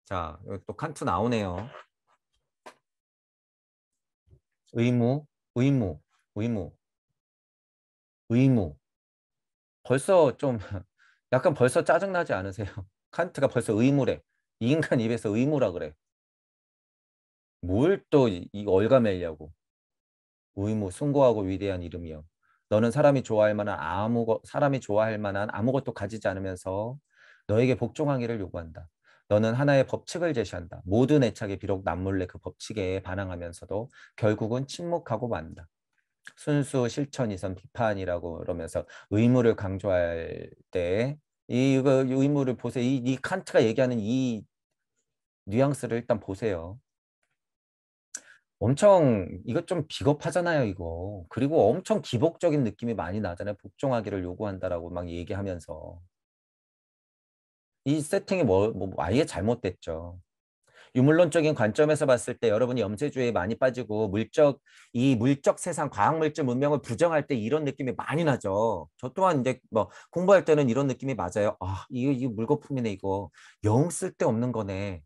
자, 여기 또 칸트 나오네요. 의무, 의무, 의무, 의무. 벌써 좀 약간 벌써 짜증나지 않으세요? 칸트가 벌써 의무래. 이 인간 입에서 의무라 그래. 뭘 또 얼가매려고. 의무, 숭고하고 위대한 이름이여. 너는 사람이 좋아할 만한 아무것도 가지지 않으면서 너에게 복종하기를 요구한다. 너는 하나의 법칙을 제시한다. 모든 애착에 비록 남몰래 그 법칙에 반항하면서도 결국은 침묵하고 만다. 순수 실천 이선 비판이라고 그러면서 의무를 강조할 때 이거 의무를 보세요. 이 칸트가 얘기하는 이 뉘앙스를 일단 보세요. 엄청 이거 좀 비겁하잖아요, 이거. 그리고 엄청 기복적인 느낌이 많이 나잖아요. 복종하기를 요구한다라고 막 얘기하면서. 이 세팅이 뭐 아예 잘못됐죠. 유물론적인 관점에서 봤을 때 여러분이 염세주의에 많이 빠지고 이 물적 세상, 과학물질 문명을 부정할 때 이런 느낌이 많이 나죠. 저 또한 이제 뭐 공부할 때는 이런 느낌이 맞아요. 아, 이거 물거품이네, 이거. 영 쓸데없는 거네.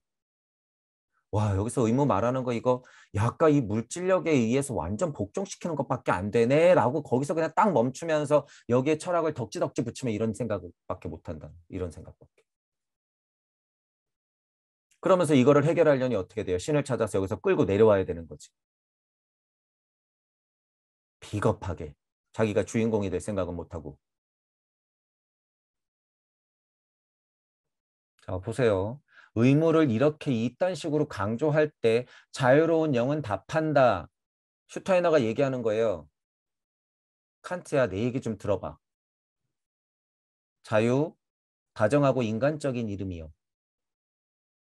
와, 여기서 의무 말하는 거 이거 약간 이 물질력에 의해서 완전 복종시키는 것밖에 안 되네 라고 거기서 그냥 딱 멈추면서 여기에 철학을 덕지덕지 붙이면 이런 생각밖에 못 한다. 이런 생각밖에. 그러면서 이거를 해결하려니 어떻게 돼요? 신을 찾아서 여기서 끌고 내려와야 되는 거지. 비겁하게. 자기가 주인공이 될 생각은 못하고. 자, 보세요. 의무를 이렇게 이딴 식으로 강조할 때 자유로운 영은 답한다. 슈타이너가 얘기하는 거예요. 칸트야, 내 얘기 좀 들어봐. 자유, 다정하고 인간적인 이름이요.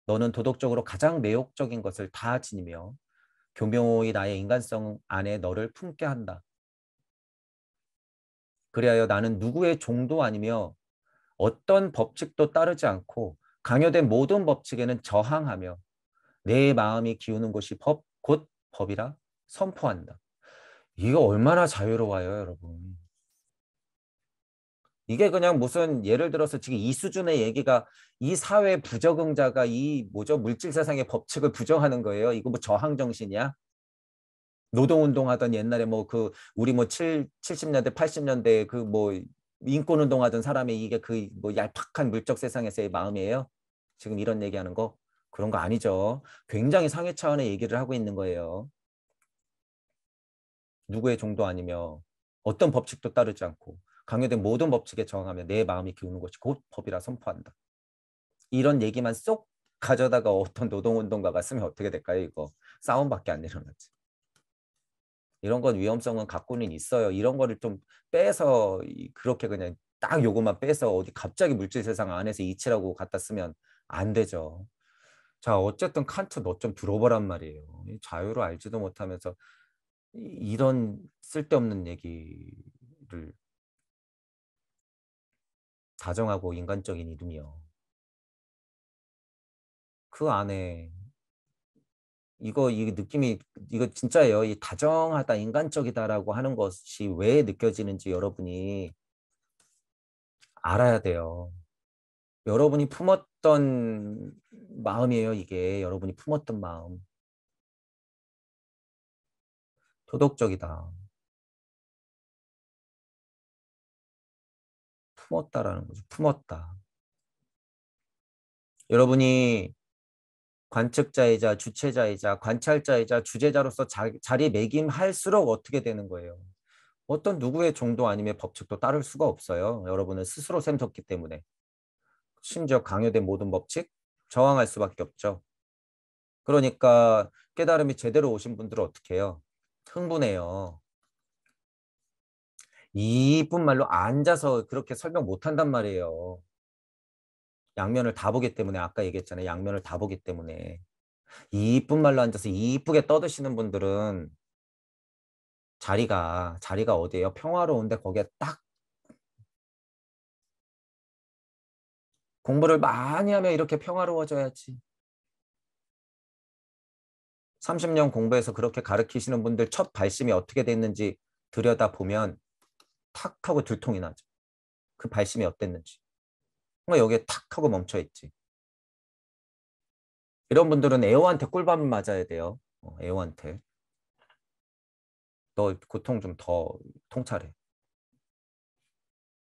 너는 도덕적으로 가장 매혹적인 것을 다 지니며 교묘히 나의 인간성 안에 너를 품게 한다. 그리하여 나는 누구의 종도 아니며 어떤 법칙도 따르지 않고 강요된 모든 법칙에는 저항하며 내 마음이 기우는 것이 곧 법이라 선포한다. 이거 얼마나 자유로워요, 여러분. 이게 그냥 무슨 예를 들어서 지금 이 수준의 얘기가 이 사회 부적응자가 이 뭐죠? 물질 세상의 법칙을 부정하는 거예요. 이거 뭐 저항 정신이야? 노동운동하던 옛날에 뭐 그 우리 뭐 70년대 80년대 그 뭐 인권운동하던 사람의 이게 그 뭐 얄팍한 물적 세상에서의 마음이에요. 지금 이런 얘기하는 거 그런 거 아니죠. 굉장히 상위 차원의 얘기를 하고 있는 거예요. 누구의 종도 아니며 어떤 법칙도 따르지 않고 강요된 모든 법칙에 저항하며 내 마음이 기우는 것이 곧 법이라 선포한다. 이런 얘기만 쏙 가져다가 어떤 노동운동가가 쓰면 어떻게 될까요? 이거 싸움밖에 안 일어나지. 이런 건 위험성은 갖고는 있어요. 이런 거를 좀 빼서 그렇게 그냥 딱 요것만 빼서 어디 갑자기 물질 세상 안에서 이치라고 갖다 쓰면 안 되죠. 자, 어쨌든 칸트 너 좀 들어보란 말이에요. 자유를 알지도 못하면서 이런 쓸데없는 얘기를 다정하고 인간적인 이름이요. 그 안에 이 느낌이 이거 진짜예요. 이 다정하다, 인간적이다라고 하는 것이 왜 느껴지는지 여러분이 알아야 돼요. 여러분이 품었던 마음이에요, 이게. 여러분이 품었던 마음. 도덕적이다. 품었다라는 거죠. 품었다. 여러분이 관측자이자 주체자이자 관찰자이자 주제자로서 자리매김할수록 어떻게 되는 거예요? 어떤 누구의 정도 아니면 법칙도 따를 수가 없어요. 여러분은 스스로 샘솟기 때문에. 심지어 강요된 모든 법칙 저항할 수밖에 없죠. 그러니까 깨달음이 제대로 오신 분들은 어떻게 해요? 흥분해요. 이쁜 말로 앉아서 그렇게 설명 못 한단 말이에요. 양면을 다 보기 때문에 아까 얘기했잖아요. 양면을 다 보기 때문에. 이쁜 말로 앉아서 이쁘게 떠드시는 분들은 자리가 어디예요? 평화로운데 거기에 딱 공부를 많이 하면 이렇게 평화로워져야지. 30년 공부해서 그렇게 가르치시는 분들 첫 발심이 어떻게 됐는지 들여다보면 탁 하고 들통이 나죠. 그 발심이 어땠는지. 뭔가 여기에 탁 하고 멈춰있지. 이런 분들은 애호한테 꿀밤을 맞아야 돼요. 애호한테. 너 고통 좀 더 통찰해.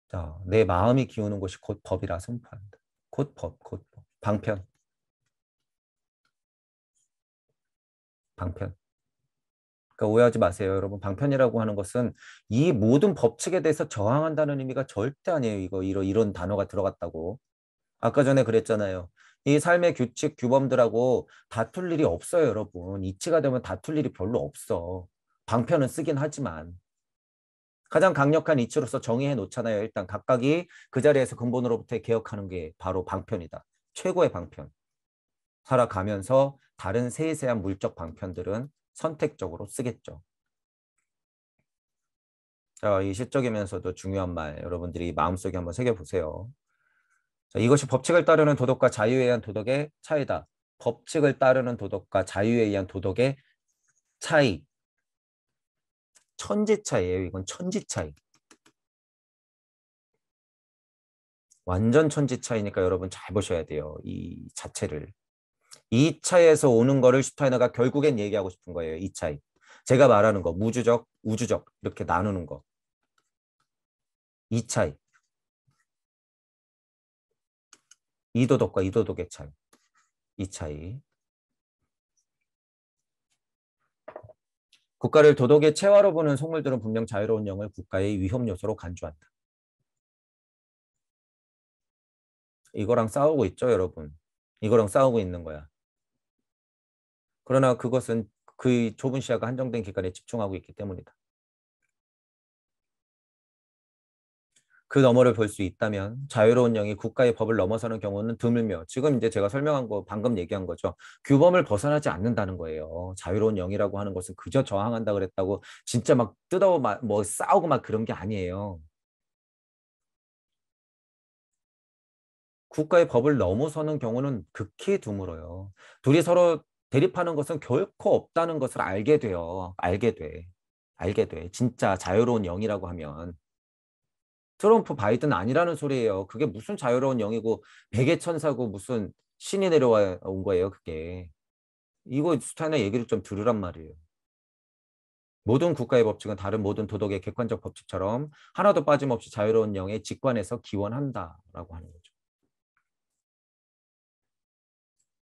자, 내 마음이 기우는 것이 곧 법이라 선포한다. 곧 법, 곧 법. 방편, 방편. 그러니까 오해하지 마세요, 여러분. 방편이라고 하는 것은 이 모든 법칙에 대해서 저항한다는 의미가 절대 아니에요. 이런 단어가 들어갔다고. 아까 전에 그랬잖아요. 이 삶의 규칙, 규범들하고 다툴 일이 없어요, 여러분. 이치가 되면 다툴 일이 별로 없어. 방편은 쓰긴 하지만. 가장 강력한 이치로서 정의해 놓잖아요. 일단 각각이 그 자리에서 근본으로부터 개혁하는 게 바로 방편이다. 최고의 방편. 살아가면서 다른 세세한 물적 방편들은 선택적으로 쓰겠죠. 자, 이 시적이면서도 중요한 말 여러분들이 마음속에 한번 새겨보세요. 자, 이것이 법칙을 따르는 도덕과 자유에 의한 도덕의 차이다. 법칙을 따르는 도덕과 자유에 의한 도덕의 차이. 천지 차이예요. 이건 천지 차이. 완전 천지 차이니까 여러분 잘 보셔야 돼요. 이 자체를. 이 차이에서 오는 거를 슈타이너가 결국엔 얘기하고 싶은 거예요. 이 차이. 제가 말하는 거 무주적, 우주적 이렇게 나누는 거. 이 차이. 이도덕과 이도덕의 차이. 이 차이. 국가를 도덕의 체화로 보는 속물들은 분명 자유로운 영을 국가의 위험 요소로 간주한다. 이거랑 싸우고 있죠, 여러분. 이거랑 싸우고 있는 거야. 그러나 그것은 그 좁은 시야가 한정된 기간에 집중하고 있기 때문이다. 그 너머를 볼 수 있다면 자유로운 영이 국가의 법을 넘어서는 경우는 드물며 지금 이제 제가 설명한 거 방금 얘기한 거죠. 규범을 벗어나지 않는다는 거예요. 자유로운 영이라고 하는 것은 그저 저항한다 그랬다고 진짜 막 뜯어 뭐 싸우고 막 그런 게 아니에요. 국가의 법을 넘어서는 경우는 극히 드물어요. 둘이 서로 대립하는 것은 결코 없다는 것을 알게 돼요. 알게 돼. 알게 돼. 진짜 자유로운 영이라고 하면. 트럼프 바이든 아니라는 소리예요. 그게 무슨 자유로운 영이고 백의 천사고 무슨 신이 내려와 온 거예요. 그게. 이거 스타인의 얘기를 좀 들으란 말이에요. 모든 국가의 법칙은 다른 모든 도덕의 객관적 법칙처럼 하나도 빠짐없이 자유로운 영의 직관에서 기원한다라고 하는 거죠.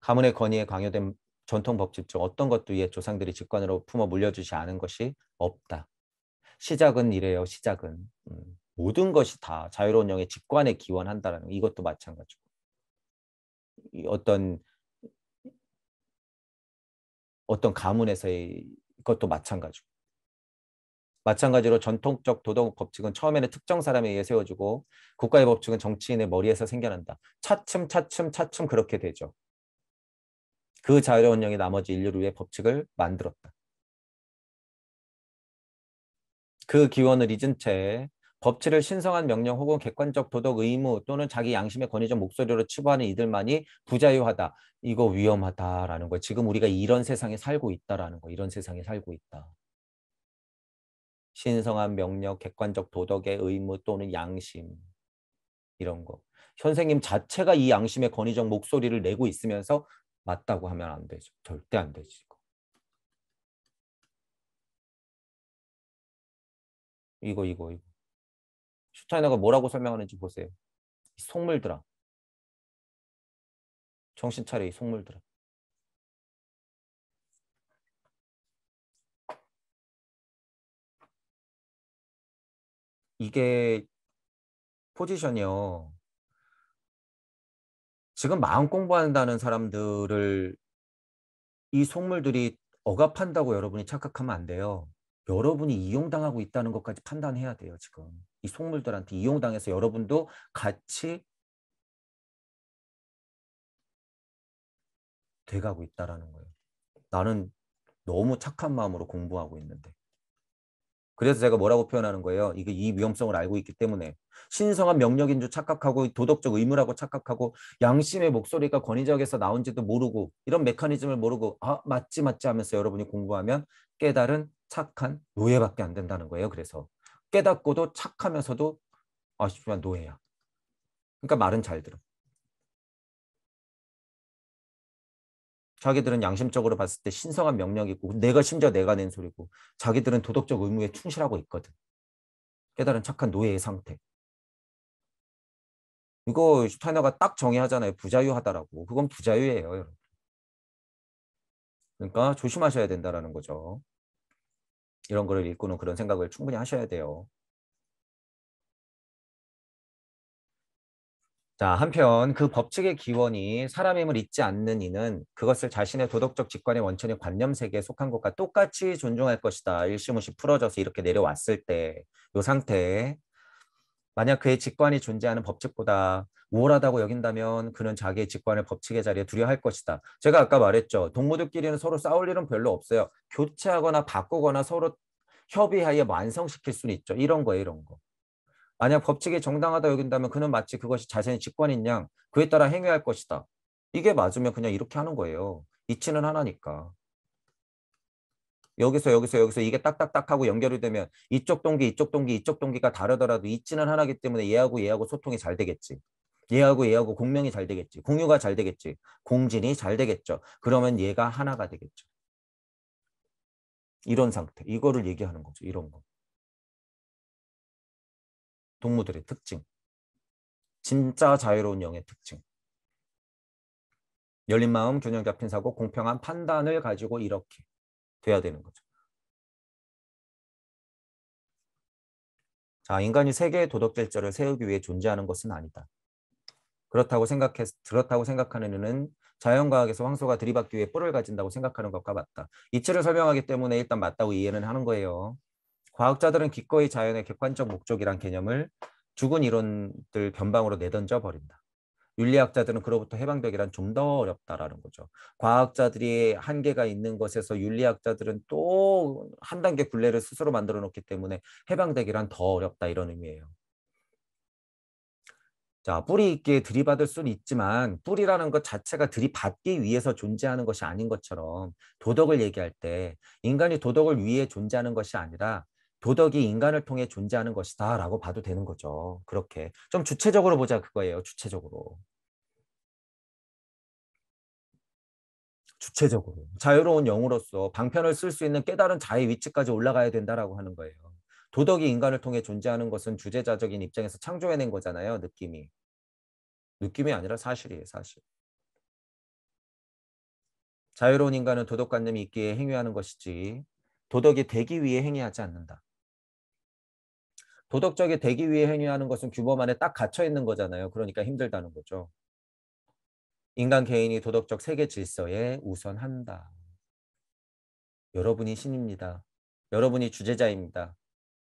가문의 건의에 강요된 전통 법칙 중 어떤 것도 옛 조상들이 직관으로 품어 물려주지 않은 것이 없다. 시작은 이래요. 시작은. 모든 것이 다 자유로운 영의 직관에 기원한다라는 거. 이것도 마찬가지고. 어떤 가문에서의 것도 마찬가지고. 마찬가지로 전통적 도덕 법칙은 처음에는 특정 사람에 의해 세워지고 국가의 법칙은 정치인의 머리에서 생겨난다. 차츰 차츰 차츰 그렇게 되죠. 그 자유로운 영이 나머지 인류를 위해 법칙을 만들었다. 그 기원을 잊은 채 법치를 신성한 명령 혹은 객관적 도덕 의무 또는 자기 양심의 권위적 목소리로 치부하는 이들만이 부자유하다. 이거 위험하다라는 거예요. 지금 우리가 이런 세상에 살고 있다라는 거. 이런 세상에 살고 있다. 신성한 명령, 객관적 도덕의 의무 또는 양심 이런 거. 선생님 자체가 이 양심의 권위적 목소리를 내고 있으면서 맞다고 하면 안 되죠. 절대 안 되지. 이거. 슈타이너가 뭐라고 설명하는지 보세요. 속물들아. 정신 차려 이 속물들아. 이게 포지션이요. 지금 마음 공부한다는 사람들을 이 속물들이 억압한다고 여러분이 착각하면 안 돼요. 여러분이 이용당하고 있다는 것까지 판단해야 돼요, 지금. 이 속물들한테 이용당해서 여러분도 같이 돼가고 있다라는 거예요. 나는 너무 착한 마음으로 공부하고 있는데. 그래서 제가 뭐라고 표현하는 거예요. 이게 이 위험성을 알고 있기 때문에 신성한 명령인 줄 착각하고 도덕적 의무라고 착각하고 양심의 목소리가 권위적에서 나온지도 모르고 이런 메커니즘을 모르고 맞지 하면서 여러분이 공부하면 깨달은 착한 노예밖에 안 된다는 거예요. 그래서 깨닫고도 착하면서도 아쉽지만 노예야. 그러니까 말은 잘 들어. 자기들은 양심적으로 봤을 때 신성한 명령이고 내가 심지어 내가 낸 소리고 자기들은 도덕적 의무에 충실하고 있거든. 깨달은 착한 노예의 상태. 이거 슈타이너가 딱 정의하잖아요. 부자유하다라고. 그건 부자유예요, 여러분. 그러니까 조심하셔야 된다라는 거죠. 이런 거를 읽고는 그런 생각을 충분히 하셔야 돼요. 자, 한편 그 법칙의 기원이 사람임을 잊지 않는 이는 그것을 자신의 도덕적 직관의 원천의 관념 세계에 속한 것과 똑같이 존중할 것이다. 일시무시 풀어져서 이렇게 내려왔을 때 이 상태에 만약 그의 직관이 존재하는 법칙보다 우월하다고 여긴다면 그는 자기의 직관을 법칙의 자리에 두려워할 것이다. 제가 아까 말했죠. 동무들끼리는 서로 싸울 일은 별로 없어요. 교체하거나 바꾸거나 서로 협의하에 완성시킬 수는 있죠. 이런 거예요, 이런 거. 만약 법칙이 정당하다 여긴다면 그는 마치 그것이 자신의 직관인 양 그에 따라 행위할 것이다. 이게 맞으면 그냥 이렇게 하는 거예요. 이치는 하나니까. 여기서 이게 딱딱딱 하고 연결이 되면 이쪽 동기, 이쪽 동기, 이쪽 동기가 다르더라도 이치는 하나기 때문에 얘하고 소통이 잘 되겠지. 얘하고 공명이 잘 되겠지. 공유가 잘 되겠지. 공진이 잘 되겠죠. 그러면 얘가 하나가 되겠죠. 이런 상태. 이거를 얘기하는 거죠. 이런 거. 동무들의 특징. 진짜 자유로운 영의 특징. 열린 마음, 균형 잡힌 사고, 공평한 판단을 가지고 이렇게 돼야 되는 거죠. 자, 인간이 세계의 도덕 질서를 세우기 위해 존재하는 것은 아니다. 그렇다고 생각하는 이는 자연과학에서 황소가 들이받기 위해 뿔을 가진다고 생각하는 것과 맞다. 이치를 설명하기 때문에 일단 맞다고 이해는 하는 거예요. 과학자들은 기꺼이 자연의 객관적 목적이란 개념을 죽은 이론들 변방으로 내던져 버린다. 윤리학자들은 그로부터 해방되기란 좀 더 어렵다라는 거죠. 과학자들이 한계가 있는 것에서 윤리학자들은 또 한 단계 굴레를 스스로 만들어 놓기 때문에 해방되기란 더 어렵다 이런 의미예요. 자, 뿌리 있게 들이받을 수는 있지만 뿌리라는 것 자체가 들이받기 위해서 존재하는 것이 아닌 것처럼 도덕을 얘기할 때 인간이 도덕을 위해 존재하는 것이 아니라 도덕이 인간을 통해 존재하는 것이다 라고 봐도 되는 거죠. 그렇게. 좀 주체적으로 보자 그거예요. 주체적으로. 주체적으로. 자유로운 영으로서 방편을 쓸 수 있는 깨달은 자의 위치까지 올라가야 된다라고 하는 거예요. 도덕이 인간을 통해 존재하는 것은 주제자적인 입장에서 창조해낸 거잖아요. 느낌이. 느낌이 아니라 사실이에요. 사실. 자유로운 인간은 도덕관념이 있기에 행위하는 것이지 도덕이 되기 위해 행위하지 않는다. 도덕적이 되기 위해 행위하는 것은 규범 안에 딱 갇혀 있는 거잖아요. 그러니까 힘들다는 거죠. 인간 개인이 도덕적 세계 질서에 우선한다. 여러분이 신입니다. 여러분이 주제자입니다.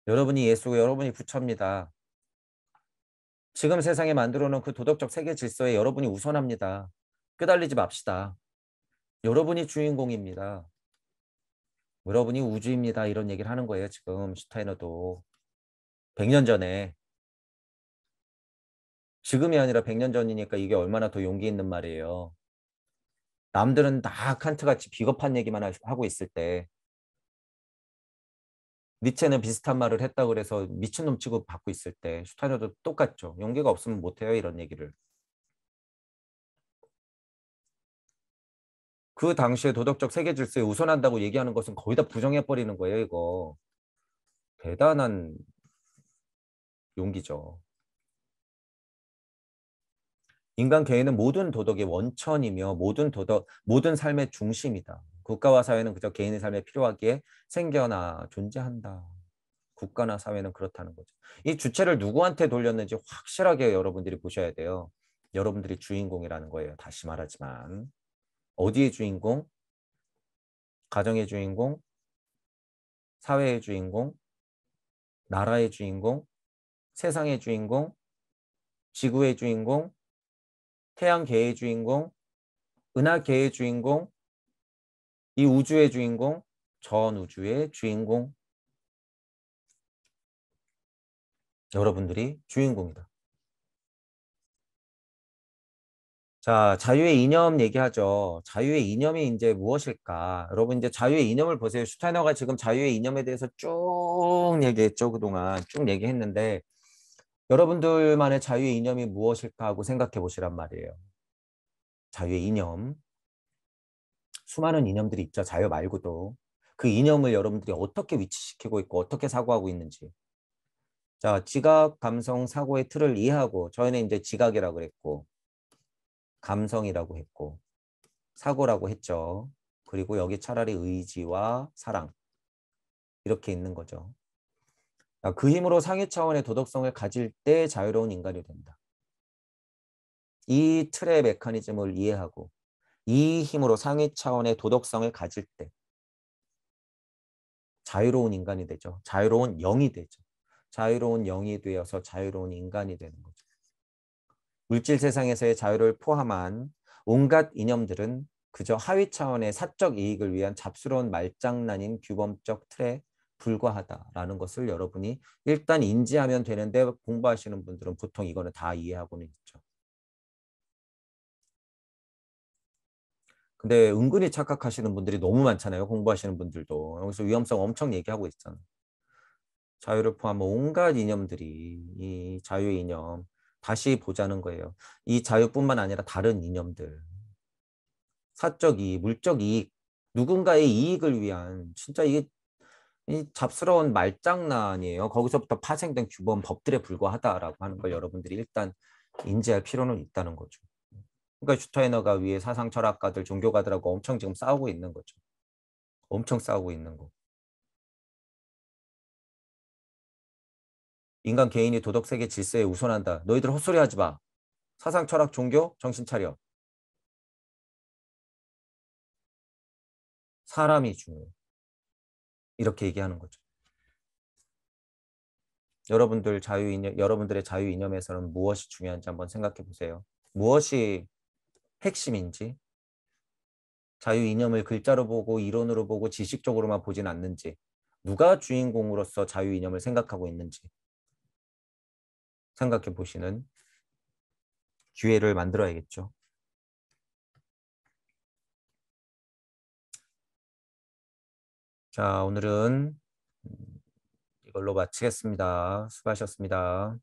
여러분이 예수고 여러분이 부처입니다. 지금 세상에 만들어 놓은 그 도덕적 세계 질서에 여러분이 우선합니다. 끄달리지 맙시다. 여러분이 주인공입니다. 여러분이 우주입니다. 이런 얘기를 하는 거예요. 지금 슈타이너도. 100년 전에. 지금이 아니라 100년 전이니까 이게 얼마나 더 용기 있는 말이에요. 남들은 다 칸트같이 비겁한 얘기만 하고 있을 때 니체는 비슷한 말을 했다고 그래서 미친놈 취급 받고 있을 때 슈타이너도 똑같죠. 용기가 없으면 못해요. 이런 얘기를. 그 당시에 도덕적 세계 질서에 우선한다고 얘기하는 것은 거의 다 부정해버리는 거예요. 이거. 대단한 용기죠. 인간 개인은 모든 도덕의 원천이며 모든 삶의 중심이다. 국가와 사회는 그저 개인의 삶에 필요하기에 생겨나 존재한다. 국가나 사회는 그렇다는 거죠. 이 주체를 누구한테 돌렸는지 확실하게 여러분들이 보셔야 돼요. 여러분들이 주인공이라는 거예요. 다시 말하지만. 어디의 주인공? 가정의 주인공? 사회의 주인공? 나라의 주인공? 세상의 주인공? 지구의 주인공? 태양계의 주인공? 은하계의 주인공? 이 우주의 주인공? 전 우주의 주인공? 여러분들이 주인공이다. 자, 자유의 이념 얘기하죠. 자유의 이념이 이제 무엇일까? 여러분 이제 자유의 이념을 보세요. 슈타이너가 지금 자유의 이념에 대해서 쭉 얘기했죠. 그동안 쭉 얘기했는데 여러분들만의 자유의 이념이 무엇일까 하고 생각해 보시란 말이에요. 자유의 이념. 수많은 이념들이 있죠. 자유 말고도. 그 이념을 여러분들이 어떻게 위치시키고 있고 어떻게 사고하고 있는지. 자, 지각, 감성, 사고의 틀을 이해하고 저희는 이제 지각이라고 그랬고 감성이라고 했고 사고라고 했죠. 그리고 여기 차라리 의지와 사랑 이렇게 있는 거죠. 그 힘으로 상위 차원의 도덕성을 가질 때 자유로운 인간이 된다. 이 틀의 메커니즘을 이해하고 이 힘으로 상위 차원의 도덕성을 가질 때 자유로운 인간이 되죠. 자유로운 영이 되죠. 자유로운 영이 되어서 자유로운 인간이 되는 거죠. 물질 세상에서의 자유를 포함한 온갖 이념들은 그저 하위 차원의 사적 이익을 위한 잡스러운 말장난인 규범적 틀에 불과하다라는 것을 여러분이 일단 인지하면 되는데 공부하시는 분들은 보통 이거는 다 이해하고는 있죠. 근데 은근히 착각하시는 분들이 너무 많잖아요. 공부하시는 분들도. 여기서 위험성 엄청 얘기하고 있잖아요. 자유를 포함한 온갖 이념들이 이 자유의 이념 다시 보자는 거예요. 이 자유뿐만 아니라 다른 이념들. 사적 이익, 물적 이익, 누군가의 이익을 위한 진짜 이게 이 잡스러운 말장난이에요. 거기서부터 파생된 규범, 법들에 불과하다라고 하는 걸 여러분들이 일단 인지할 필요는 있다는 거죠. 그러니까 슈타이너가 위에 사상 철학가들, 종교가들하고 엄청 지금 싸우고 있는 거죠. 엄청 싸우고 있는 거. 인간 개인이 도덕 세계 질서에 우선한다. 너희들 헛소리 하지 마. 사상 철학 종교 정신 차려. 사람이 중요해. 이렇게 얘기하는 거죠. 여러분들의 자유 이념에서는 무엇이 중요한지 한번 생각해 보세요. 무엇이 핵심인지, 자유 이념을 글자로 보고 이론으로 보고 지식적으로만 보진 않는지, 누가 주인공으로서 자유 이념을 생각하고 있는지 생각해 보시는 기회를 만들어야겠죠. 자, 오늘은 이걸로 마치겠습니다. 수고하셨습니다.